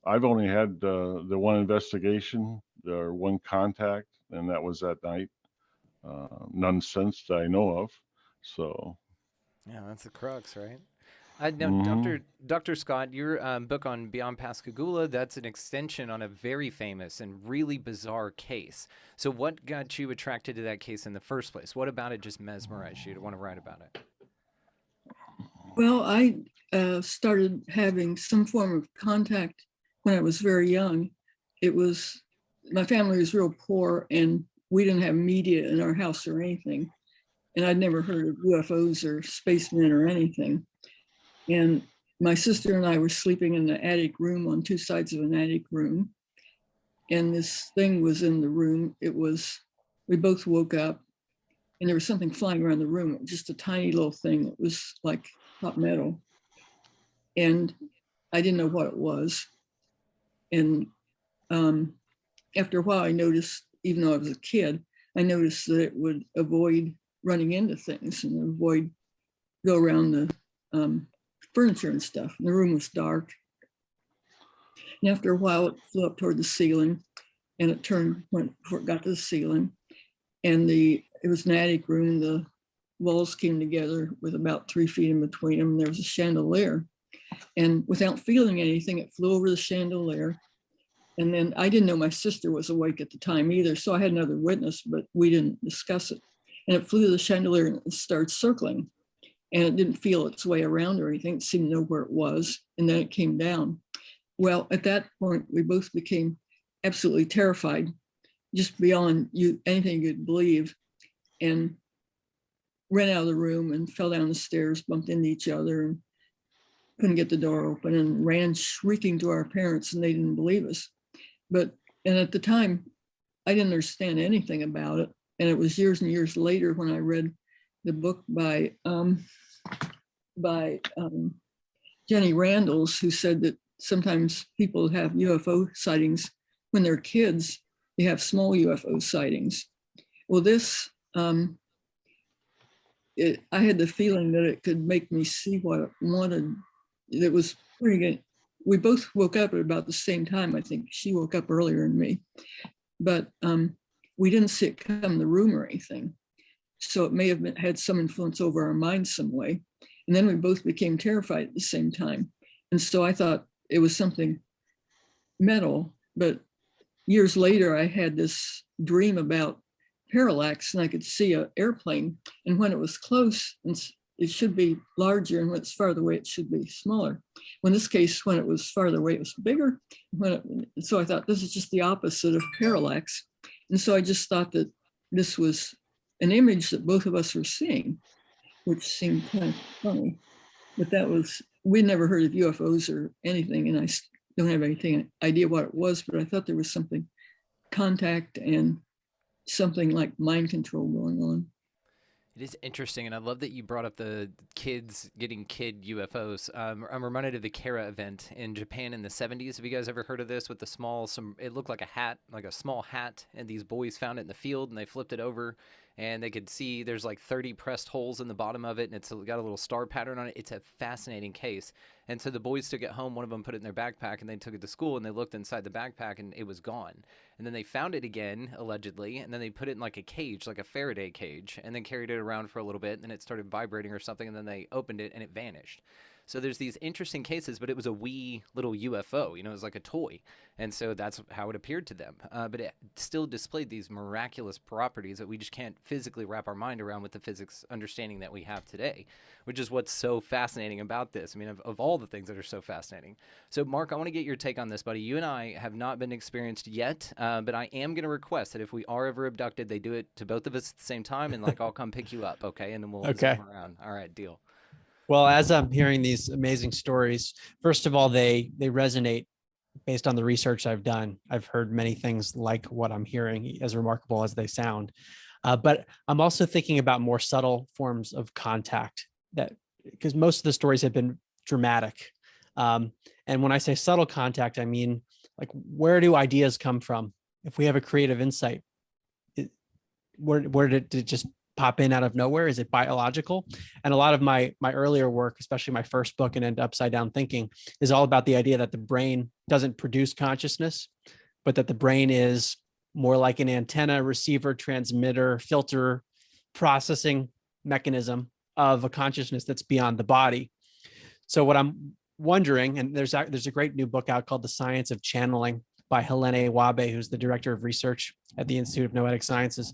I've only had the one investigation or one contact, and that was that night. None since that I know of. So. yeah, that's the crux, right? Now, Mhm. Dr. Scott, your book on Beyond Pascagoula, that's an extension on a very famous and really bizarre case. So what got you attracted to that case in the first place? What about it just mesmerized you to want to write about it? Well, I started having some form of contact when I was very young. My family was real poor and we didn't have media in our house or anything. And I'd never heard of UFOs or spacemen or anything. And my sister and I were sleeping in the attic room on two sides of an attic room. And this thing was in the room. We both woke up and there was something flying around the room, just a tiny little thing that was like hot metal. And I didn't know what it was. And after a while, I noticed, even though I was a kid, I noticed that it would avoid running into things and go around the furniture and stuff. And the room was dark. And after a while, it flew up toward the ceiling and it went before it got to the ceiling. And it was an attic room. The walls came together with about 3 feet in between them. And there was a chandelier. And without feeling anything, it flew over the chandelier. And then I didn't know my sister was awake at the time either. So I had another witness, but we didn't discuss it. And it flew to the chandelier and started circling. and it didn't feel its way around or anything. It seemed to know where it was, and then it came down. Well, at that point, we both became absolutely terrified, just beyond anything you could believe, and ran out of the room and fell down the stairs, bumped into each other, and couldn't get the door open, and ran shrieking to our parents, and they didn't believe us. And at the time, I didn't understand anything about it. And it was years and years later when I read the book by Jenny Randles, who said that sometimes people have UFO sightings when they're kids. They have small UFO sightings. Well, this, I had the feeling that it could make me see what it wanted. It was pretty good. We both woke up at about the same time. I think she woke up earlier than me, but we didn't see it come in the room or anything. So it may have had some influence over our minds some way. And then we both became terrified at the same time. And so I thought it was something metal, but years later, I had this dream about parallax, and I could see an airplane. And when it was close, it should be larger, and when it's farther away, it should be smaller. In this case, when it was farther away, it was bigger. So I thought this is just the opposite of parallax. And so I just thought that this was an image that both of us were seeing, which seemed kind of funny. But we'd never heard of UFOs or anything, and I don't have any idea what it was, but I thought there was something, contact and something like mind control going on. It is interesting, and I love that you brought up the kids getting kid UFOs. I'm reminded of the Kara event in Japan in the 70s. Have you guys ever heard of this with the it looked like a hat, like a small hat, and these boys found it in the field, and they flipped it over, and they could see there's like 30 pressed holes in the bottom of it, and it's got a little star pattern on it. It's a fascinating case. And so the boys took it home. One of them put it in their backpack, and they took it to school, and they looked inside the backpack, and it was gone. And then they found it again, allegedly, and then they put it in like a cage, like a Faraday cage, and then carried it around for a little bit, and then it started vibrating or something, and then they opened it, and it vanished. So there's these interesting cases, but it was a wee little UFO, it was like a toy. And so that's how it appeared to them. But it still displayed these miraculous properties that we just can't physically wrap our mind around with the physics understanding that we have today, which is what's so fascinating about this. I mean, of all the things that are so fascinating. So Mark, I want to get your take on this, buddy. You and I have not been experienced yet, but I am going to request that if we are ever abducted, they do it to both of us at the same time, and I'll come pick you up, okay? And then we'll zoom around. All right, deal. Well, as I'm hearing these amazing stories, first of all, they resonate based on the research I've done. I've heard many things like what I'm hearing, as remarkable as they sound. But I'm also thinking about more subtle forms of contact, because most of the stories have been dramatic. And when I say subtle contact, I mean, like, where do ideas come from? If we have a creative insight, where did it just pop in out of nowhere? Is it biological? And a lot of my earlier work, especially my first book, and Upside Down Thinking, is all about the idea that the brain doesn't produce consciousness, but that the brain is more like an antenna, receiver, transmitter, filter, processing mechanism of a consciousness that's beyond the body. So what I'm wondering, and there's a great new book out called The Science of Channeling by Helene Wabe, who's the director of research at the Institute of Noetic Sciences.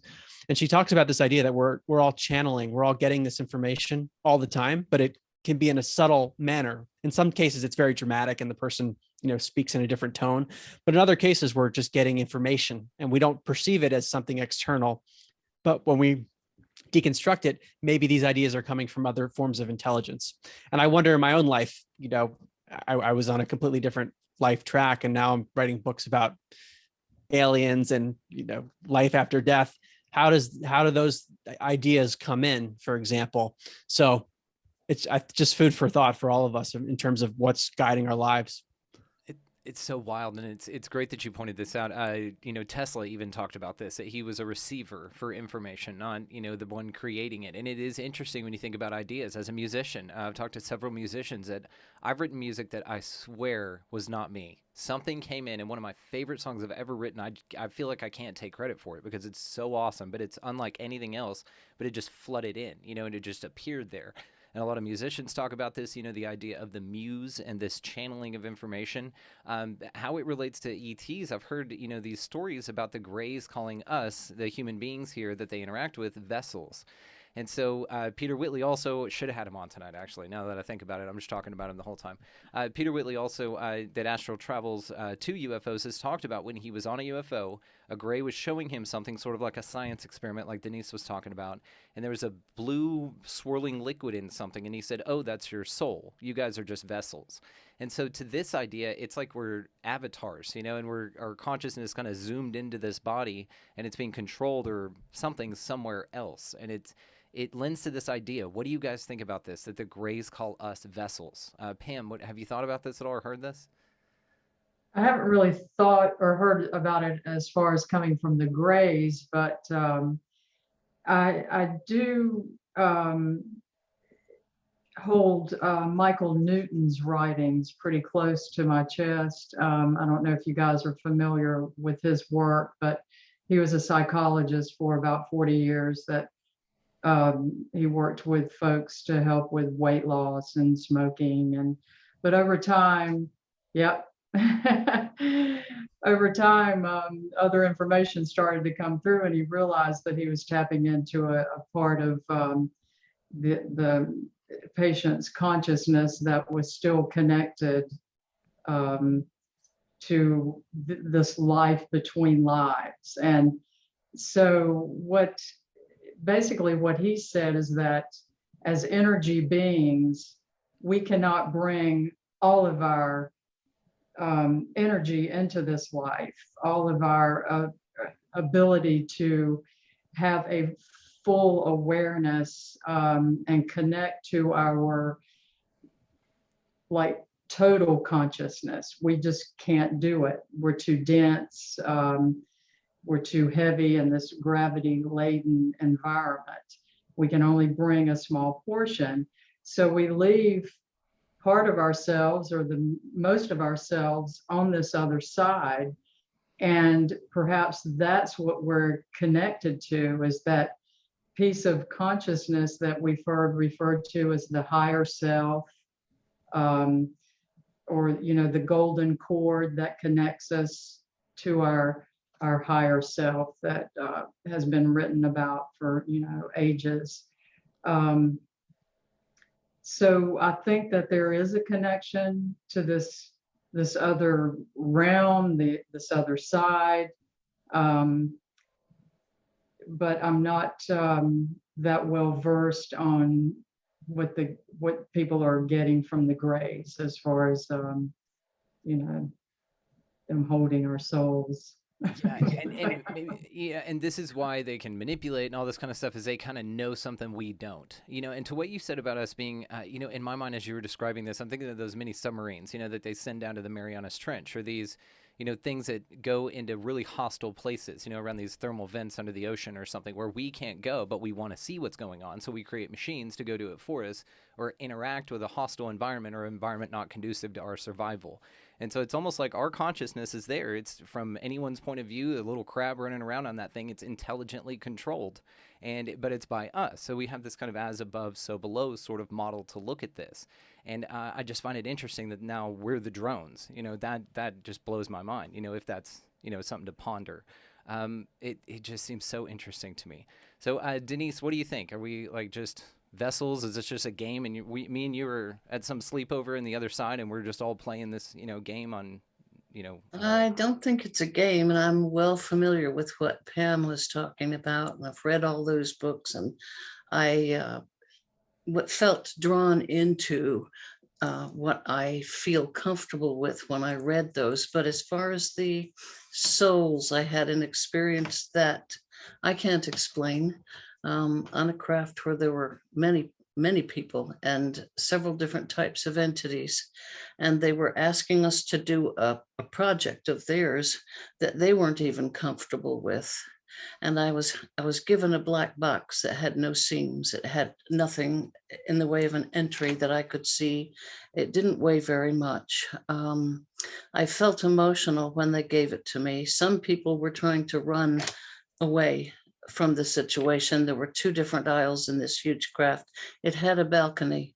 And she talks about this idea that we're all channeling, we're all getting this information all the time, but it can be in a subtle manner. In some cases, it's very dramatic and the person, speaks in a different tone. But in other cases, we're just getting information and we don't perceive it as something external. But when we deconstruct it, maybe these ideas are coming from other forms of intelligence. And I wonder in my own life, I was on a completely different life track, and now I'm writing books about aliens and life after death. How do those ideas come in, for example? So it's just food for thought for all of us in terms of what's guiding our lives. It's so wild, and it's great that you pointed this out. Tesla even talked about this, that he was a receiver for information, not the one creating it. And it is interesting when you think about ideas. As a musician, I've talked to several musicians that I've written music that I swear was not me. Something came in, and one of my favorite songs I've ever written, I feel like I can't take credit for it because it's so awesome, but it's unlike anything else. But it just flooded in, and it just appeared there. And a lot of musicians talk about this, the idea of the muse and this channeling of information, how it relates to ETs. I've heard, these stories about the Greys calling us, the human beings here that they interact with, vessels. And so Peter Whitley also should have had him on tonight, actually. Now that I think about it, I'm just talking about him the whole time. Peter Whitley also, that Astral Travels to UFOs, has talked about when he was on a UFO, a gray was showing him something sort of like a science experiment like Denise was talking about. And there was a blue swirling liquid in something. And he said, oh, that's your soul. You guys are just vessels. And so to this idea, it's like we're avatars, you know, and our consciousness kind of zoomed into this body and it's being controlled or something somewhere else. And it lends to this idea. What do you guys think about this, that the Greys call us vessels? Pam, have you thought about this at all or heard this? I haven't really thought or heard about it as far as coming from the Greys, but I do hold Michael Newton's writings pretty close to my chest. I don't know if you guys are familiar with his work, but he was a psychologist for about 40 years that he worked with folks to help with weight loss and smoking. But over time, yep. Over time, other information started to come through, and he realized that he was tapping into a part of the patient's consciousness that was still connected to this life between lives. And so basically what he said is that as energy beings, we cannot bring all of our energy into this life, all of our ability to have a full awareness and connect to our like total consciousness. We just can't do it. We're too dense. We're too heavy in this gravity laden environment. We can only bring a small portion. So we leave part of ourselves or the most of ourselves on this other side. And perhaps that's what we're connected to, is that piece of consciousness that we've heard referred to as the higher self, or, you know, the golden cord that connects us to our higher self that has been written about for, you know, ages. So I think that there is a connection to this other realm, this other side. But I'm not that well versed on what people are getting from the Greys as far as you know, them holding our souls. Yeah, and this is why they can manipulate and all this kind of stuff, is they kind of know something we don't, you know. And to what you said about us being, you know, in my mind as you were describing this, I'm thinking of those mini submarines, you know, that they send down to the Marianas Trench, or these, you know, things that go into really hostile places, you know, around these thermal vents under the ocean or something where we can't go, but we want to see what's going on. So we create machines to go do it for us, or interact with a hostile environment or environment not conducive to our survival. And so it's almost like our consciousness is there. It's, from anyone's point of view, a little crab running around on that thing, it's intelligently controlled, but it's by us. So we have this kind of as above, so below sort of model to look at this. And I just find it interesting that now we're the drones. You know, that just blows my mind, you know, if that's, you know, something to ponder. It just seems so interesting to me. So Denise, what do you think? Are we like just vessels? Is this just a game, and me and you are at some sleepover in the other side, and we're just all playing this, you know, game on, you know? I don't think it's a game, and I'm well familiar with what Pam was talking about, and I've read all those books, and I felt drawn into what I feel comfortable with when I read those. But as far as the souls, I had an experience that I can't explain. On a craft where there were many people and several different types of entities, and they were asking us to do a project of theirs that they weren't even comfortable with. And I was given a black box that had no seams. It had nothing in the way of an entry that I could see. It didn't weigh very much. I felt emotional when they gave it to me. Some people were trying to run away from the situation. There were two different aisles in this huge craft. It had a balcony,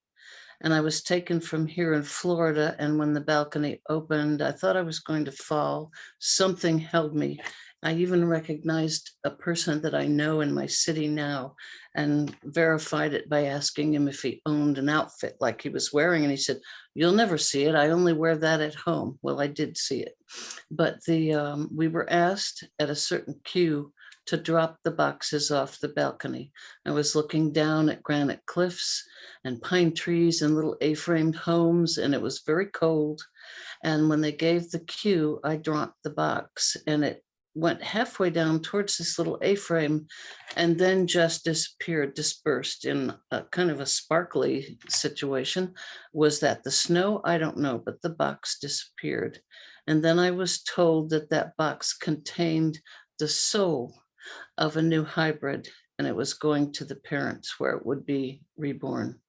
And I was taken from here in Florida. And when the balcony opened, I thought I was going to fall. Something held me. I even recognized a person that I know in my city now and verified it by asking him if he owned an outfit like he was wearing. And he said, "You'll never see it. I only wear that at home." Well, I did see it. But we were asked at a certain cue to drop the boxes off the balcony. I was looking down at granite cliffs and pine trees and little A-framed homes, and it was very cold. And when they gave the cue, I dropped the box, and it went halfway down towards this little A-frame and then just disappeared, dispersed in a kind of a sparkly situation. Was that the snow? I don't know, but the box disappeared. And then I was told that that box contained the soul of a new hybrid, and it was going to the parents where it would be reborn.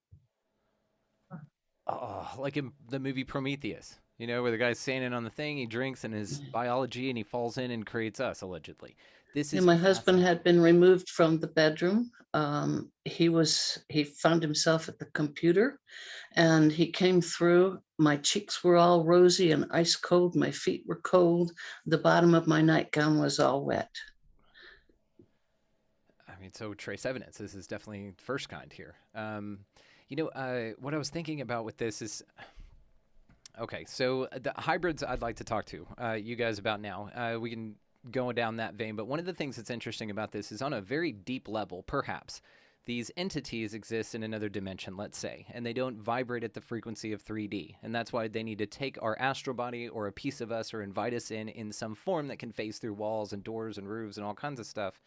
Oh, like in the movie Prometheus, you know, where the guy's standing on the thing, he drinks in his biology, and he falls in and creates us, allegedly. This is And my husband fascinating. had been removed from the bedroom. He found himself at the computer, and he came through. My cheeks were all rosy and ice cold. My feet were cold. The bottom of my nightgown was all wet. I mean, so trace evidence. This is definitely first kind here. What I was thinking about with this is, okay, so the hybrids I'd like to talk to you guys about now. We can go down that vein, but one of the things that's interesting about this is on a very deep level, perhaps, these entities exist in another dimension, let's say, and they don't vibrate at the frequency of 3D. And that's why they need to take our astral body or a piece of us or invite us in some form that can phase through walls and doors and roofs and all kinds of stuff,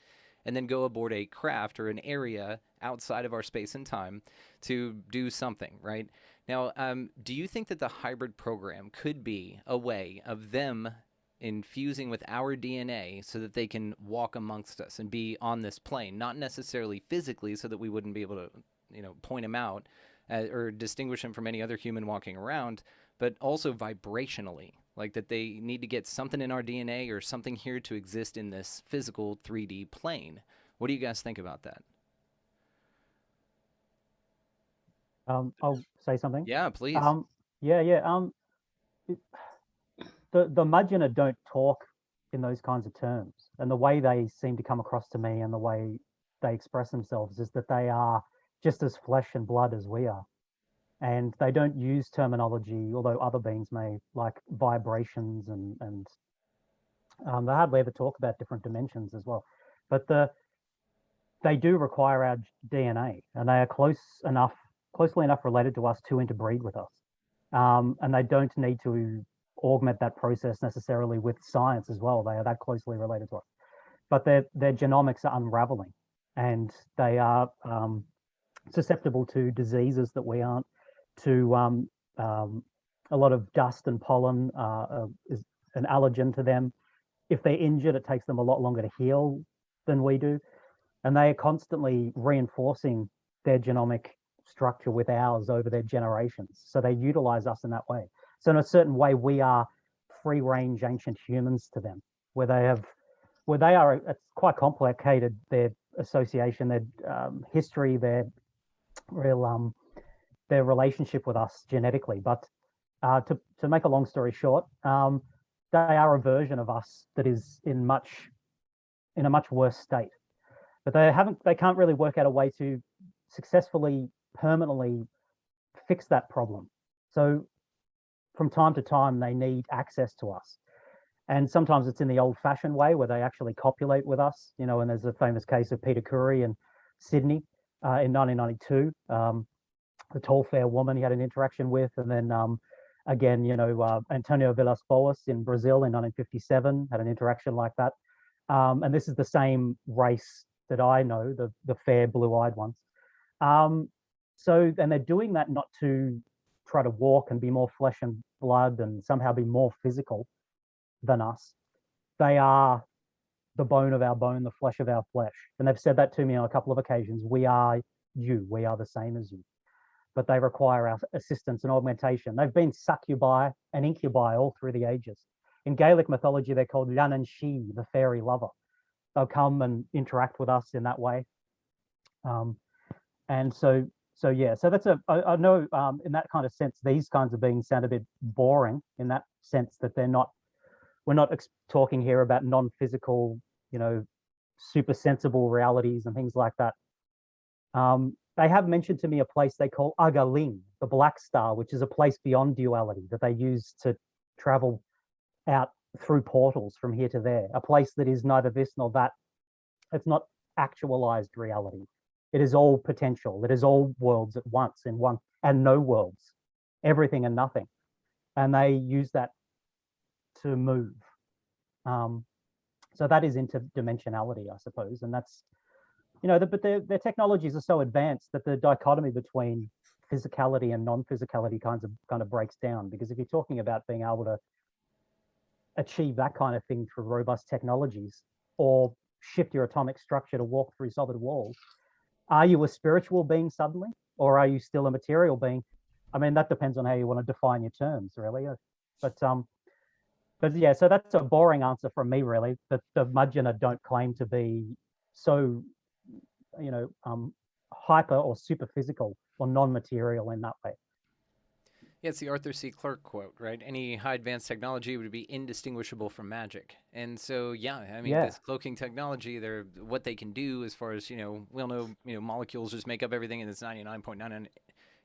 and then go aboard a craft or an area outside of our space and time to do something, right? Now, do you think that the hybrid program could be a way of them infusing with our DNA so that they can walk amongst us and be on this plane, not necessarily physically so that we wouldn't be able to, point them out or distinguish them from any other human walking around, but also vibrationally, like that they need to get something in our DNA or something here to exist in this physical 3D plane. What do you guys think about that? I'll say something. Yeah, please. The Mudgeonah don't talk in those kinds of terms, and the way they seem to come across to me and the way they express themselves is that they are just as flesh and blood as we are, and they don't use terminology, although other beings may, like vibrations and they hardly ever talk about different dimensions as well. But they do require our DNA, and they are closely enough related to us to interbreed with us, and they don't need to augment that process necessarily with science as well. They are that closely related to us, but their genomics are unraveling, and they are susceptible to diseases that we aren't, to a lot of dust and pollen is an allergen to them. If they're injured, it takes them a lot longer to heal than we do, and they are constantly reinforcing their genomic structure with ours over their generations, so they utilize us in that way. So in a certain way, we are free-range ancient humans to them, where they are, it's quite complicated, their association, their history, their real, their relationship with us genetically. But to make a long story short, they are a version of us that is in a much worse state. But they can't really work out a way to successfully, permanently fix that problem. So from time to time, they need access to us. And sometimes it's in the old-fashioned way where they actually copulate with us, and there's a famous case of Peter Curry in Sydney in 1992, the tall, fair woman he had an interaction with. And then again, Antonio Villas-Boas in Brazil in 1957 had an interaction like that. And this is the same race that I know, the fair, blue-eyed ones. And they're doing that not to try to walk and be more flesh and blood and somehow be more physical than us. They are the bone of our bone, the flesh of our flesh. And they've said that to me on a couple of occasions. We are you. We are the same as you. But they require our assistance and augmentation. They've been succubi and incubi all through the ages. In Gaelic mythology, they're called Llann Shi, the fairy lover. They'll come and interact with us in that way. And so So yeah, so that's I know in that kind of sense, these kinds of beings sound a bit boring in that sense that we're not talking here about non-physical, you know, super sensible realities and things like that. They have mentioned to me a place they call Agaling, the Black Star, which is a place beyond duality that they use to travel out through portals from here to there, a place that is neither this nor that. It's not actualized reality. It is all potential. It is all worlds at once in one, and no worlds, everything and nothing. And they use that to move. So that is interdimensionality, I suppose. And that's, you know, but their technologies are so advanced that the dichotomy between physicality and non-physicality kind of breaks down. Because if you're talking about being able to achieve that kind of thing through robust technologies, or shift your atomic structure to walk through solid walls, are you a spiritual being suddenly, or are you still a material being? I mean, that depends on how you want to define your terms, really. But yeah, so that's a boring answer from me, really. That the Mudgeonah don't claim to be so, you know, hyper or super physical or non-material in that way. Yeah, it's the Arthur C. Clarke quote, right? Any high advanced technology would be indistinguishable from magic. And so, yeah, I mean, Yeah. this cloaking technology, they're what they can do as far as, you know, we all know, you know, molecules just make up everything in this 99.99,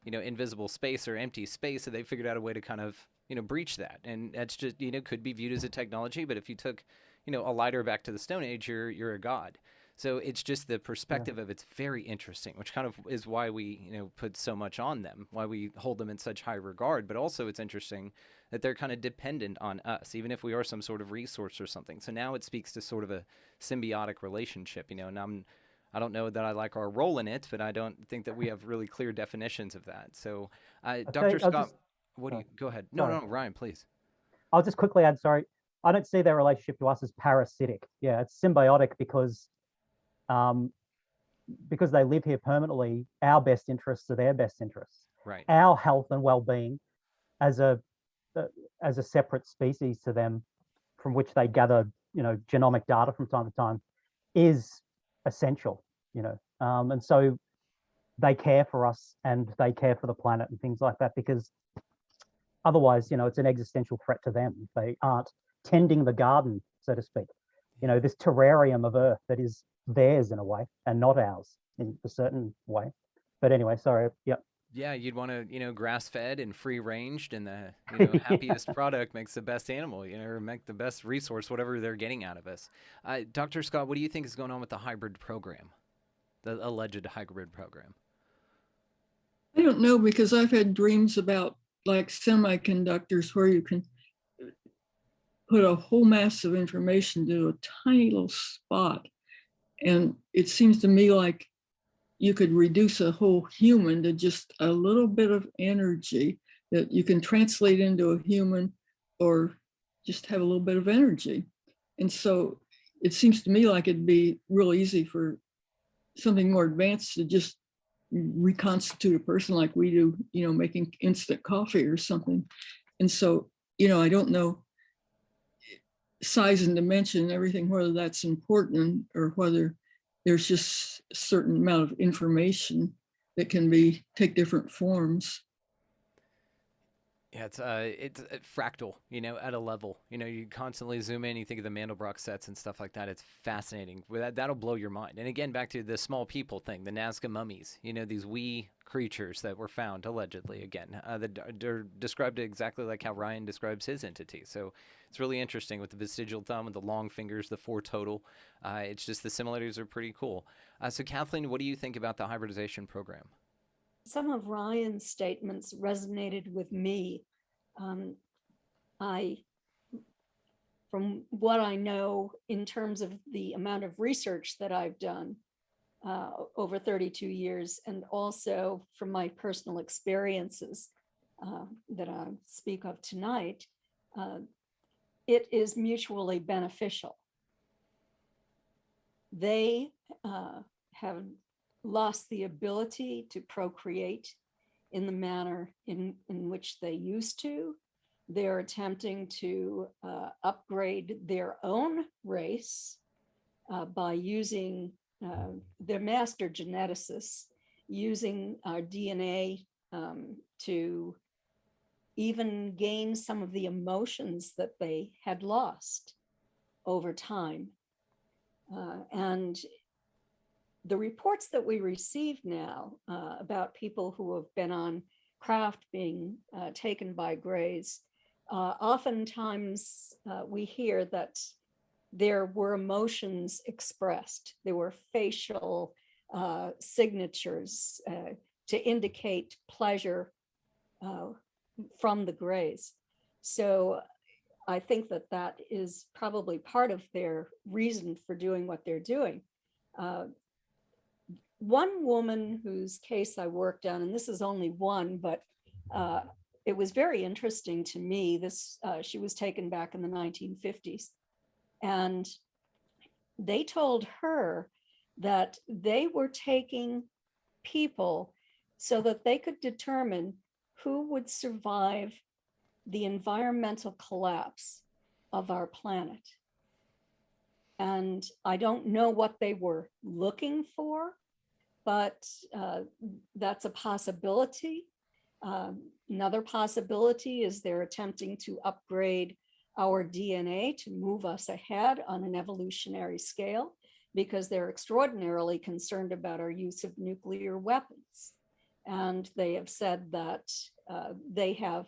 you know, invisible space or empty space. So they figured out a way to kind of, you know, breach that. And that's just, you know, could be viewed as a technology. But if you took, you know, a lighter back to the Stone Age, you're a god. So it's just the perspective of it's very interesting, which kind of is why we, you know, put so much on them, why we hold them in such high regard. But also it's interesting that they're kind of dependent on us, even if we are some sort of resource or something. So now it speaks to sort of a symbiotic relationship, you know, and I don't know that I like our role in it, but I don't think that we have really clear definitions of that. So, Dr. Scott, what do you, go ahead. No, Ryan, please. I'll just quickly add, sorry, I don't see their relationship to us as parasitic. Yeah, it's symbiotic because they live here permanently. Our best interests are their best interests. Right. Our health and well-being as a separate species to them, from which they gather, you know, genomic data from time to time, is essential, you know. And so they care for us and they care for the planet and things like that, because otherwise, you know, it's an existential threat to them if they aren't tending the garden, so to speak. You know, this terrarium of Earth that is theirs in a way and not ours in a certain way. But anyway, sorry. Yep. Yeah, you'd want to, you know, grass-fed and free-ranged, and the, you know, happiest product makes the best animal, you know, or make the best resource, whatever they're getting out of us. Dr. Scott, what do you think is going on with the hybrid program, the alleged hybrid program? I don't know, because I've had dreams about like semiconductors where you can put a whole mass of information to a tiny little spot. And it seems to me like you could reduce a whole human to just a little bit of energy that you can translate into a human, or just have a little bit of energy. And so it seems to me like it'd be real easy for something more advanced to just reconstitute a person like we do, you know, making instant coffee or something. And so, you know, I don't know size and dimension and everything, whether that's important or whether there's just a certain amount of information that can take different forms. Yeah, it's fractal, you know, at a level. You know, you constantly zoom in, you think of the Mandelbrot sets and stuff like that. It's fascinating. That'll blow your mind. And again, back to the small people thing, the Nazca mummies, you know, these wee creatures that were found, allegedly, again. They're described exactly like how Ryan describes his entity. So it's really interesting with the vestigial thumb, with the long fingers, the 4 total. It's just the similarities are pretty cool. So Kathleen, what do you think about the hybridization program? Some of Ryan's statements resonated with me. From what I know in terms of the amount of research that I've done over 32 years, and also from my personal experiences that I speak of tonight, it is mutually beneficial. They have lost the ability to procreate in the manner in which they used to. They're attempting to upgrade their own race by using their master geneticists using our DNA to even gain some of the emotions that they had lost over time. And the reports that we receive now about people who have been on craft being taken by greys, oftentimes we hear that there were emotions expressed. There were facial signatures to indicate pleasure from the greys. So I think that that is probably part of their reason for doing what they're doing. One woman whose case I worked on, and this is only one, but it was very interesting to me. She was taken back in the 1950s. And they told her that they were taking people so that they could determine who would survive the environmental collapse of our planet. And I don't know what they were looking for, but that's a possibility. Another possibility is they're attempting to upgrade our DNA to move us ahead on an evolutionary scale, because they're extraordinarily concerned about our use of nuclear weapons. And they have said that they have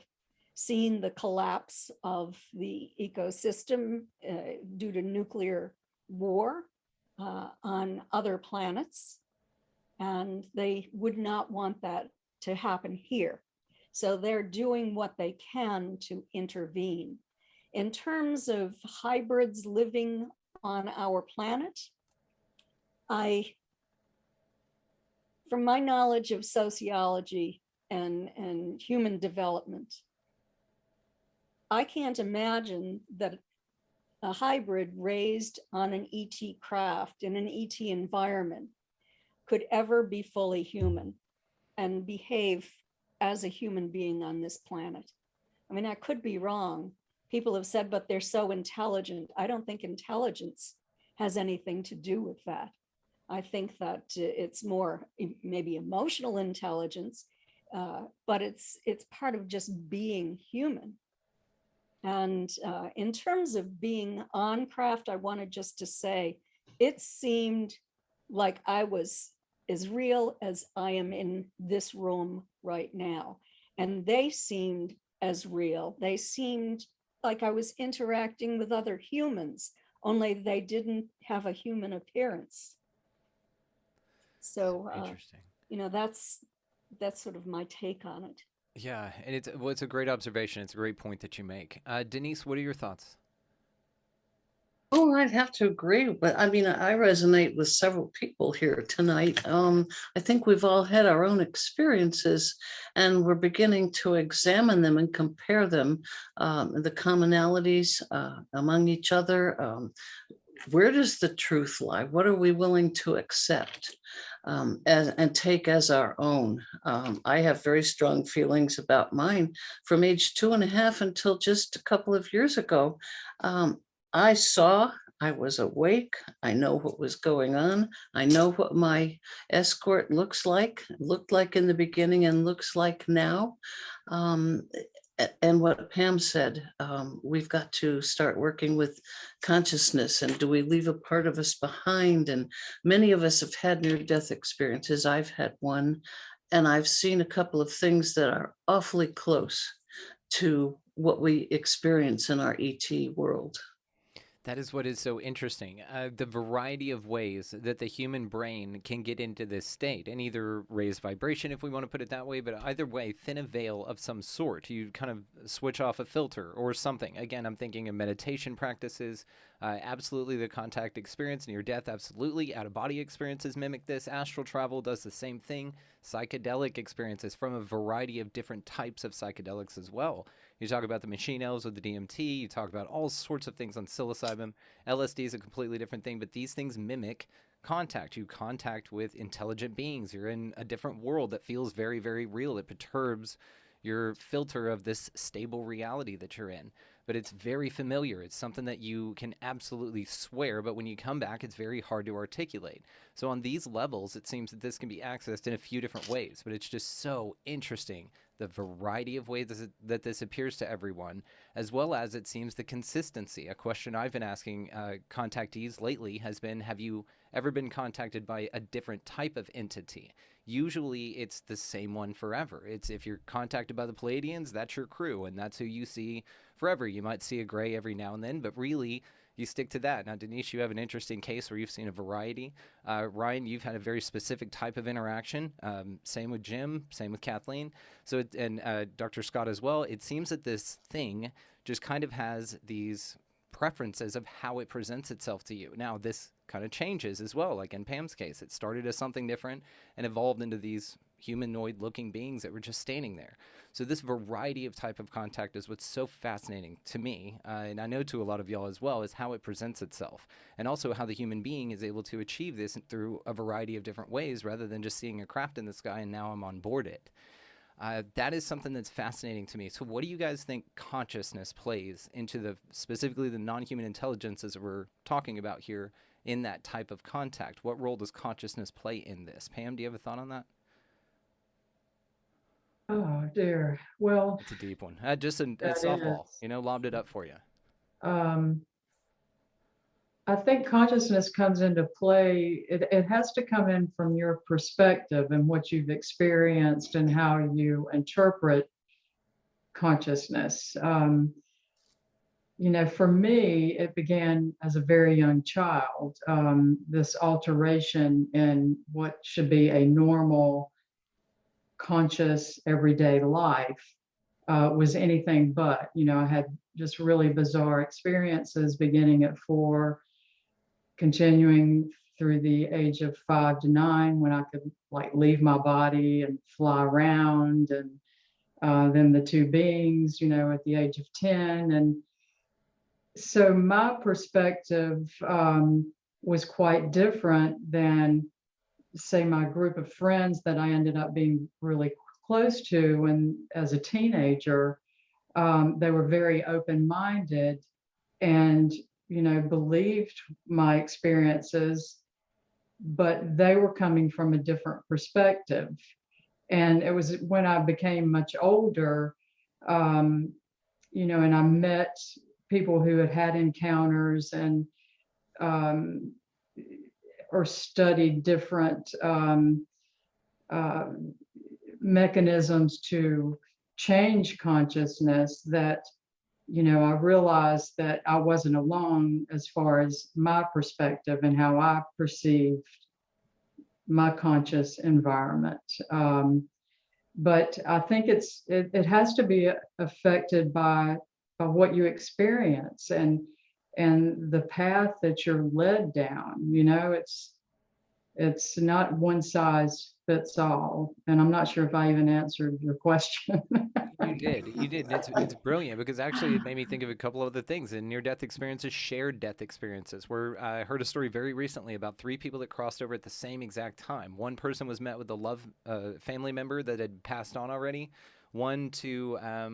seen the collapse of the ecosystem due to nuclear war on other planets, and they would not want that to happen here. So they're doing what they can to intervene. In terms of hybrids living on our planet, from my knowledge of sociology and human development, I can't imagine that a hybrid raised on an ET craft in an ET environment could ever be fully human and behave as a human being on this planet. I mean, I could be wrong. People have said, but they're so intelligent. I don't think intelligence has anything to do with that. I think that it's more maybe emotional intelligence, but it's part of just being human. And in terms of being on craft, I wanted just to say, it seemed like I was as real as I am in this room right now. And they seemed as real. They seemed like I was interacting with other humans, only they didn't have a human appearance. So, Interesting. that's sort of my take on it. Yeah, and it's a great observation. It's a great point that you make. Denise, what are your thoughts? Oh, I'd have to agree, but I mean, I resonate with several people here tonight. I think we've all had our own experiences, and we're beginning to examine them and compare them, the commonalities among each other. Where does the truth lie? What are we willing to accept and take as our own? I have very strong feelings about mine from age 2.5 until just a couple of years ago. I was awake. I know what was going on. I know what my escort looked like in the beginning and looks like now. And what Pam said, we've got to start working with consciousness, and do we leave a part of us behind? And many of us have had near-death experiences. I've had one, and I've seen a couple of things that are awfully close to what we experience in our ET world. That is what is so interesting. The variety of ways that the human brain can get into this state and either raise vibration, if we want to put it that way, but either way, thin a veil of some sort. You kind of switch off a filter or something. Again, I'm thinking of meditation practices, absolutely the contact experience, near death, absolutely. Out-of-body experiences mimic this. Astral travel does the same thing. Psychedelic experiences from a variety of different types of psychedelics as well. You talk about the machine elves with the DMT. You talk about all sorts of things on psilocybin. LSD is a completely different thing, but these things mimic contact. You contact with intelligent beings. You're in a different world that feels very, very real. It perturbs your filter of this stable reality that you're in. but it's very familiar. It's something that you can absolutely swear, but when you come back, it's very hard to articulate. So on these levels, it seems that this can be accessed in a few different ways, but it's just so interesting, the variety of ways that this appears to everyone, as well as it seems the consistency. A question I've been asking contactees lately has been, have you ever been contacted by a different type of entity? Usually it's the same one forever. It's if you're contacted by the Pleiadians, that's your crew, and that's who you see forever. You might see a gray every now and then, but really you stick to that. Now, Denise, you have an interesting case where you've seen a variety. Ryan, you've had a very specific type of interaction. Same with Jim, same with Kathleen. So, and Dr. Scott as well. It seems that this thing just kind of has these preferences of how it presents itself to you. Now, this kind of changes as well. Like in Pam's case, it started as something different and evolved into these humanoid looking beings that were just standing there. So this variety of type of contact is what's so fascinating to me, and I know to a lot of y'all as well, is how it presents itself, and also how the human being is able to achieve this through a variety of different ways rather than just seeing a craft in the sky and now I'm on board it. That is something that's fascinating to me. So what do you guys think consciousness plays into specifically the non-human intelligences that we're talking about here in that type of contact? What role does consciousness play in this? Pam, do you have a thought on that? Oh dear. Well, It's a deep one. Just a that softball, is. you know, lobbed it up for you. I think consciousness comes into play. It has to come in from your perspective and what you've experienced and how you interpret consciousness. You know, for me, it began as a very young child. This alteration in what should be a normal, conscious, everyday life was anything but. You know, I had just really bizarre experiences beginning at 4, continuing through the age of 5 to 9, when I could like leave my body and fly around, and then the 2 beings, you know, at the age of 10. And so my perspective was quite different than, say, my group of friends that I ended up being really close to when, as a teenager, they were very open-minded and, you know, believed my experiences, but they were coming from a different perspective. And it was when I became much older, you know, and I met people who had had encounters and or studied different mechanisms to change consciousness, that, you know, I realized that I wasn't alone as far as my perspective and how I perceived my conscious environment. But I think it has to be affected by what you experience and the path that you're led down. You know, it's not one size fits all. And I'm not sure if I even answered your question. You did. It's brilliant, because actually it made me think of a couple of other things. And near-death experiences, shared death experiences, where I heard a story very recently about 3 people that crossed over at the same exact time. One person was met with a family member that had passed on already. One to, I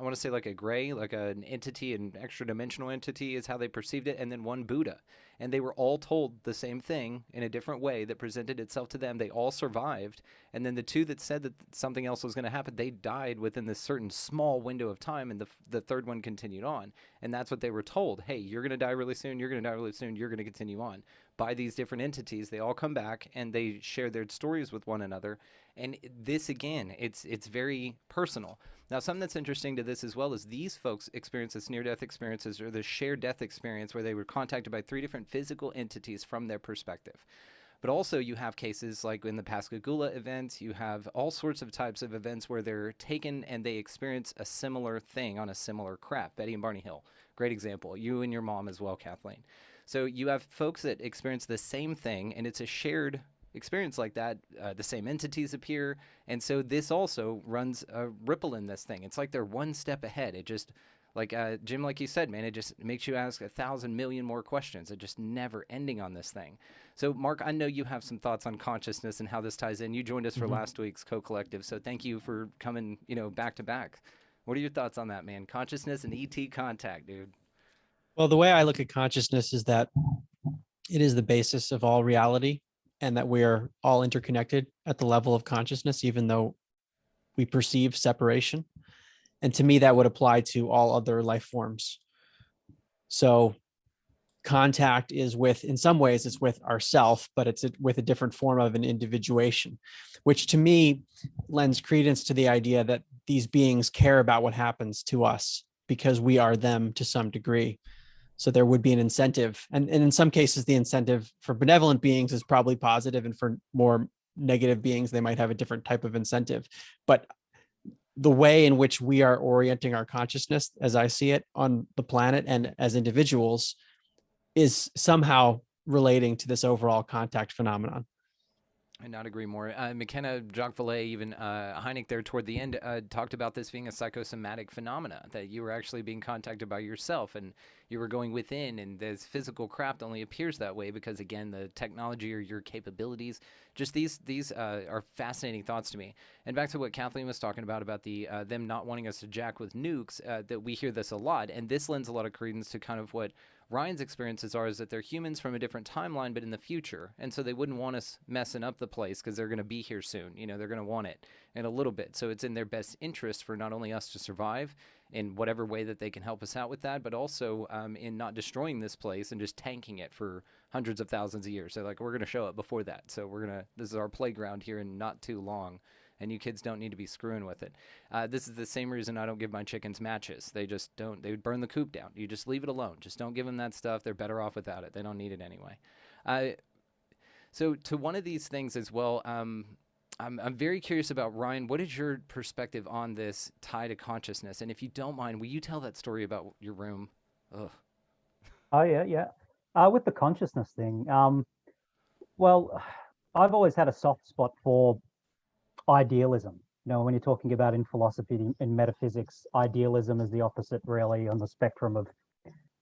want to say like a gray, like an entity, an extra dimensional entity is how they perceived it. And then one Buddha. And they were all told the same thing in a different way that presented itself to them. They all survived. And then the 2 that said that something else was going to happen, they died within this certain small window of time. And the third one continued on. And that's what they were told. Hey, you're going to die really soon. You're going to die really soon. You're going to continue on. By these different entities, they all come back and they share their stories with one another. And this, again, it's very personal. Now, something that's interesting to this as well is these folks experience this near-death experiences, or the shared death experience, where they were contacted by 3 different physical entities from their perspective. But also you have cases like in the Pascagoula event, you have all sorts of types of events where they're taken and they experience a similar thing on a similar craft. Betty and Barney Hill, great example. You and your mom as well, Kathleen. So you have folks that experience the same thing, and it's a shared experience like that. The same entities appear, and so this also runs a ripple in this thing. It's like they're one step ahead. It just, like Jim, like you said, man, it just makes you ask 1,000 million more questions. It's just never ending on this thing. So Mark, I know you have some thoughts on consciousness and how this ties in. You joined us for last week's Co-Collective, so thank you for coming, you know, back to back. What are your thoughts on that, man? Consciousness and ET contact, dude. Well, the way I look at consciousness is that it is the basis of all reality and that we are all interconnected at the level of consciousness, even though we perceive separation. And to me, that would apply to all other life forms. So contact is with, in some ways, it's with ourself, but it's with a different form of an individuation, which to me lends credence to the idea that these beings care about what happens to us because we are them to some degree. So there would be an incentive. And in some cases, the incentive for benevolent beings is probably positive, and for more negative beings, they might have a different type of incentive. But the way in which we are orienting our consciousness, as I see it, on the planet and as individuals, is somehow relating to this overall contact phenomenon. I not agree more. McKenna, Jacques Vallée, even Hynek there toward the end talked about this being a psychosomatic phenomena, that you were actually being contacted by yourself and you were going within, and this physical craft only appears that way because, again, the technology or your capabilities, just these are fascinating thoughts to me. And back to what Kathleen was talking about the them not wanting us to jack with nukes, that we hear this a lot, and this lends a lot of credence to kind of what Ryan's experiences are, is that they're humans from a different timeline, but in the future. And so they wouldn't want us messing up the place because they're going to be here soon. You know, they're going to want it in a little bit. So it's in their best interest for not only us to survive in whatever way that they can help us out with that, but also in not destroying this place and just tanking it for hundreds of thousands of years. So like, we're going to show up before that. So this is our playground here in not too long. And you kids don't need to be screwing with it. This is the same reason I don't give my chickens matches. They just don't. They burn the coop down. You just leave it alone. Just don't give them that stuff. They're better off without it. They don't need it anyway. So to one of these things as well, I'm very curious about, Ryan, what is your perspective on this tie to consciousness? And if you don't mind, will you tell that story about your room? Ugh. Oh, yeah. With the consciousness thing, well, I've always had a soft spot for idealism. You know, when you're talking about in philosophy, in metaphysics, idealism is the opposite really on the spectrum of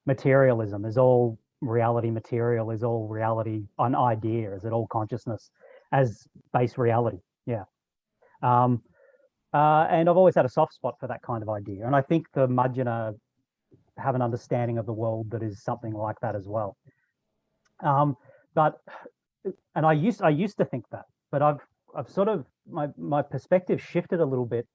materialism. Is all reality material? Is all reality an idea? Is it all consciousness as base reality? Yeah. And I've always had a soft spot for that kind of idea. And I think the Majjana have an understanding of the world that is something like that as well. But I used to think that, but I've sort of, my perspective shifted a little bit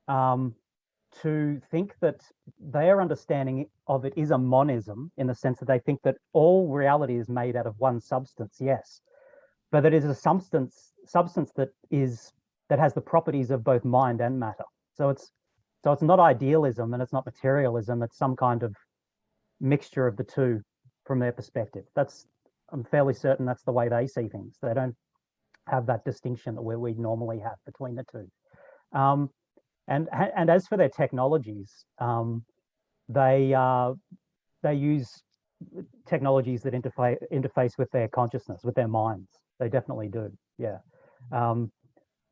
to think that their understanding of it is a monism, in the sense that they think that all reality is made out of one substance, yes, but that it is a substance that has the properties of both mind and matter. So it's not idealism and it's not materialism. It's some kind of mixture of the two from their perspective. I'm fairly certain that's the way they see things. They don't have that distinction that we normally have between the two. And as for their technologies, they use technologies that interface with their consciousness, with their minds. They definitely do, yeah.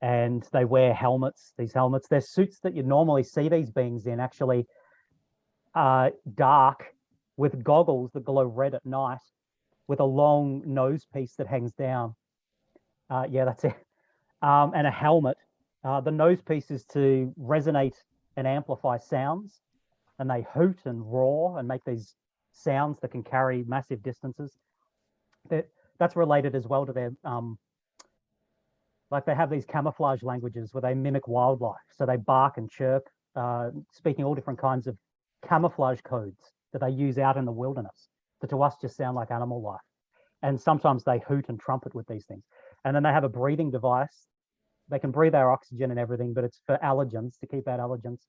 And they wear helmets. These helmets, they're suits that you normally see these beings in, actually dark, with goggles that glow red at night, with a long nose piece that hangs down. Yeah, that's it. And a helmet. The nose piece is to resonate and amplify sounds, and they hoot and roar and make these sounds that can carry massive distances. That's related as well to their, like they have these camouflage languages where they mimic wildlife. So they bark and chirp, speaking all different kinds of camouflage codes that they use out in the wilderness, that to us just sound like animal life. And sometimes they hoot and trumpet with these things. And then they have a breathing device. They can breathe our oxygen and everything, but it's for allergens, to keep out allergens.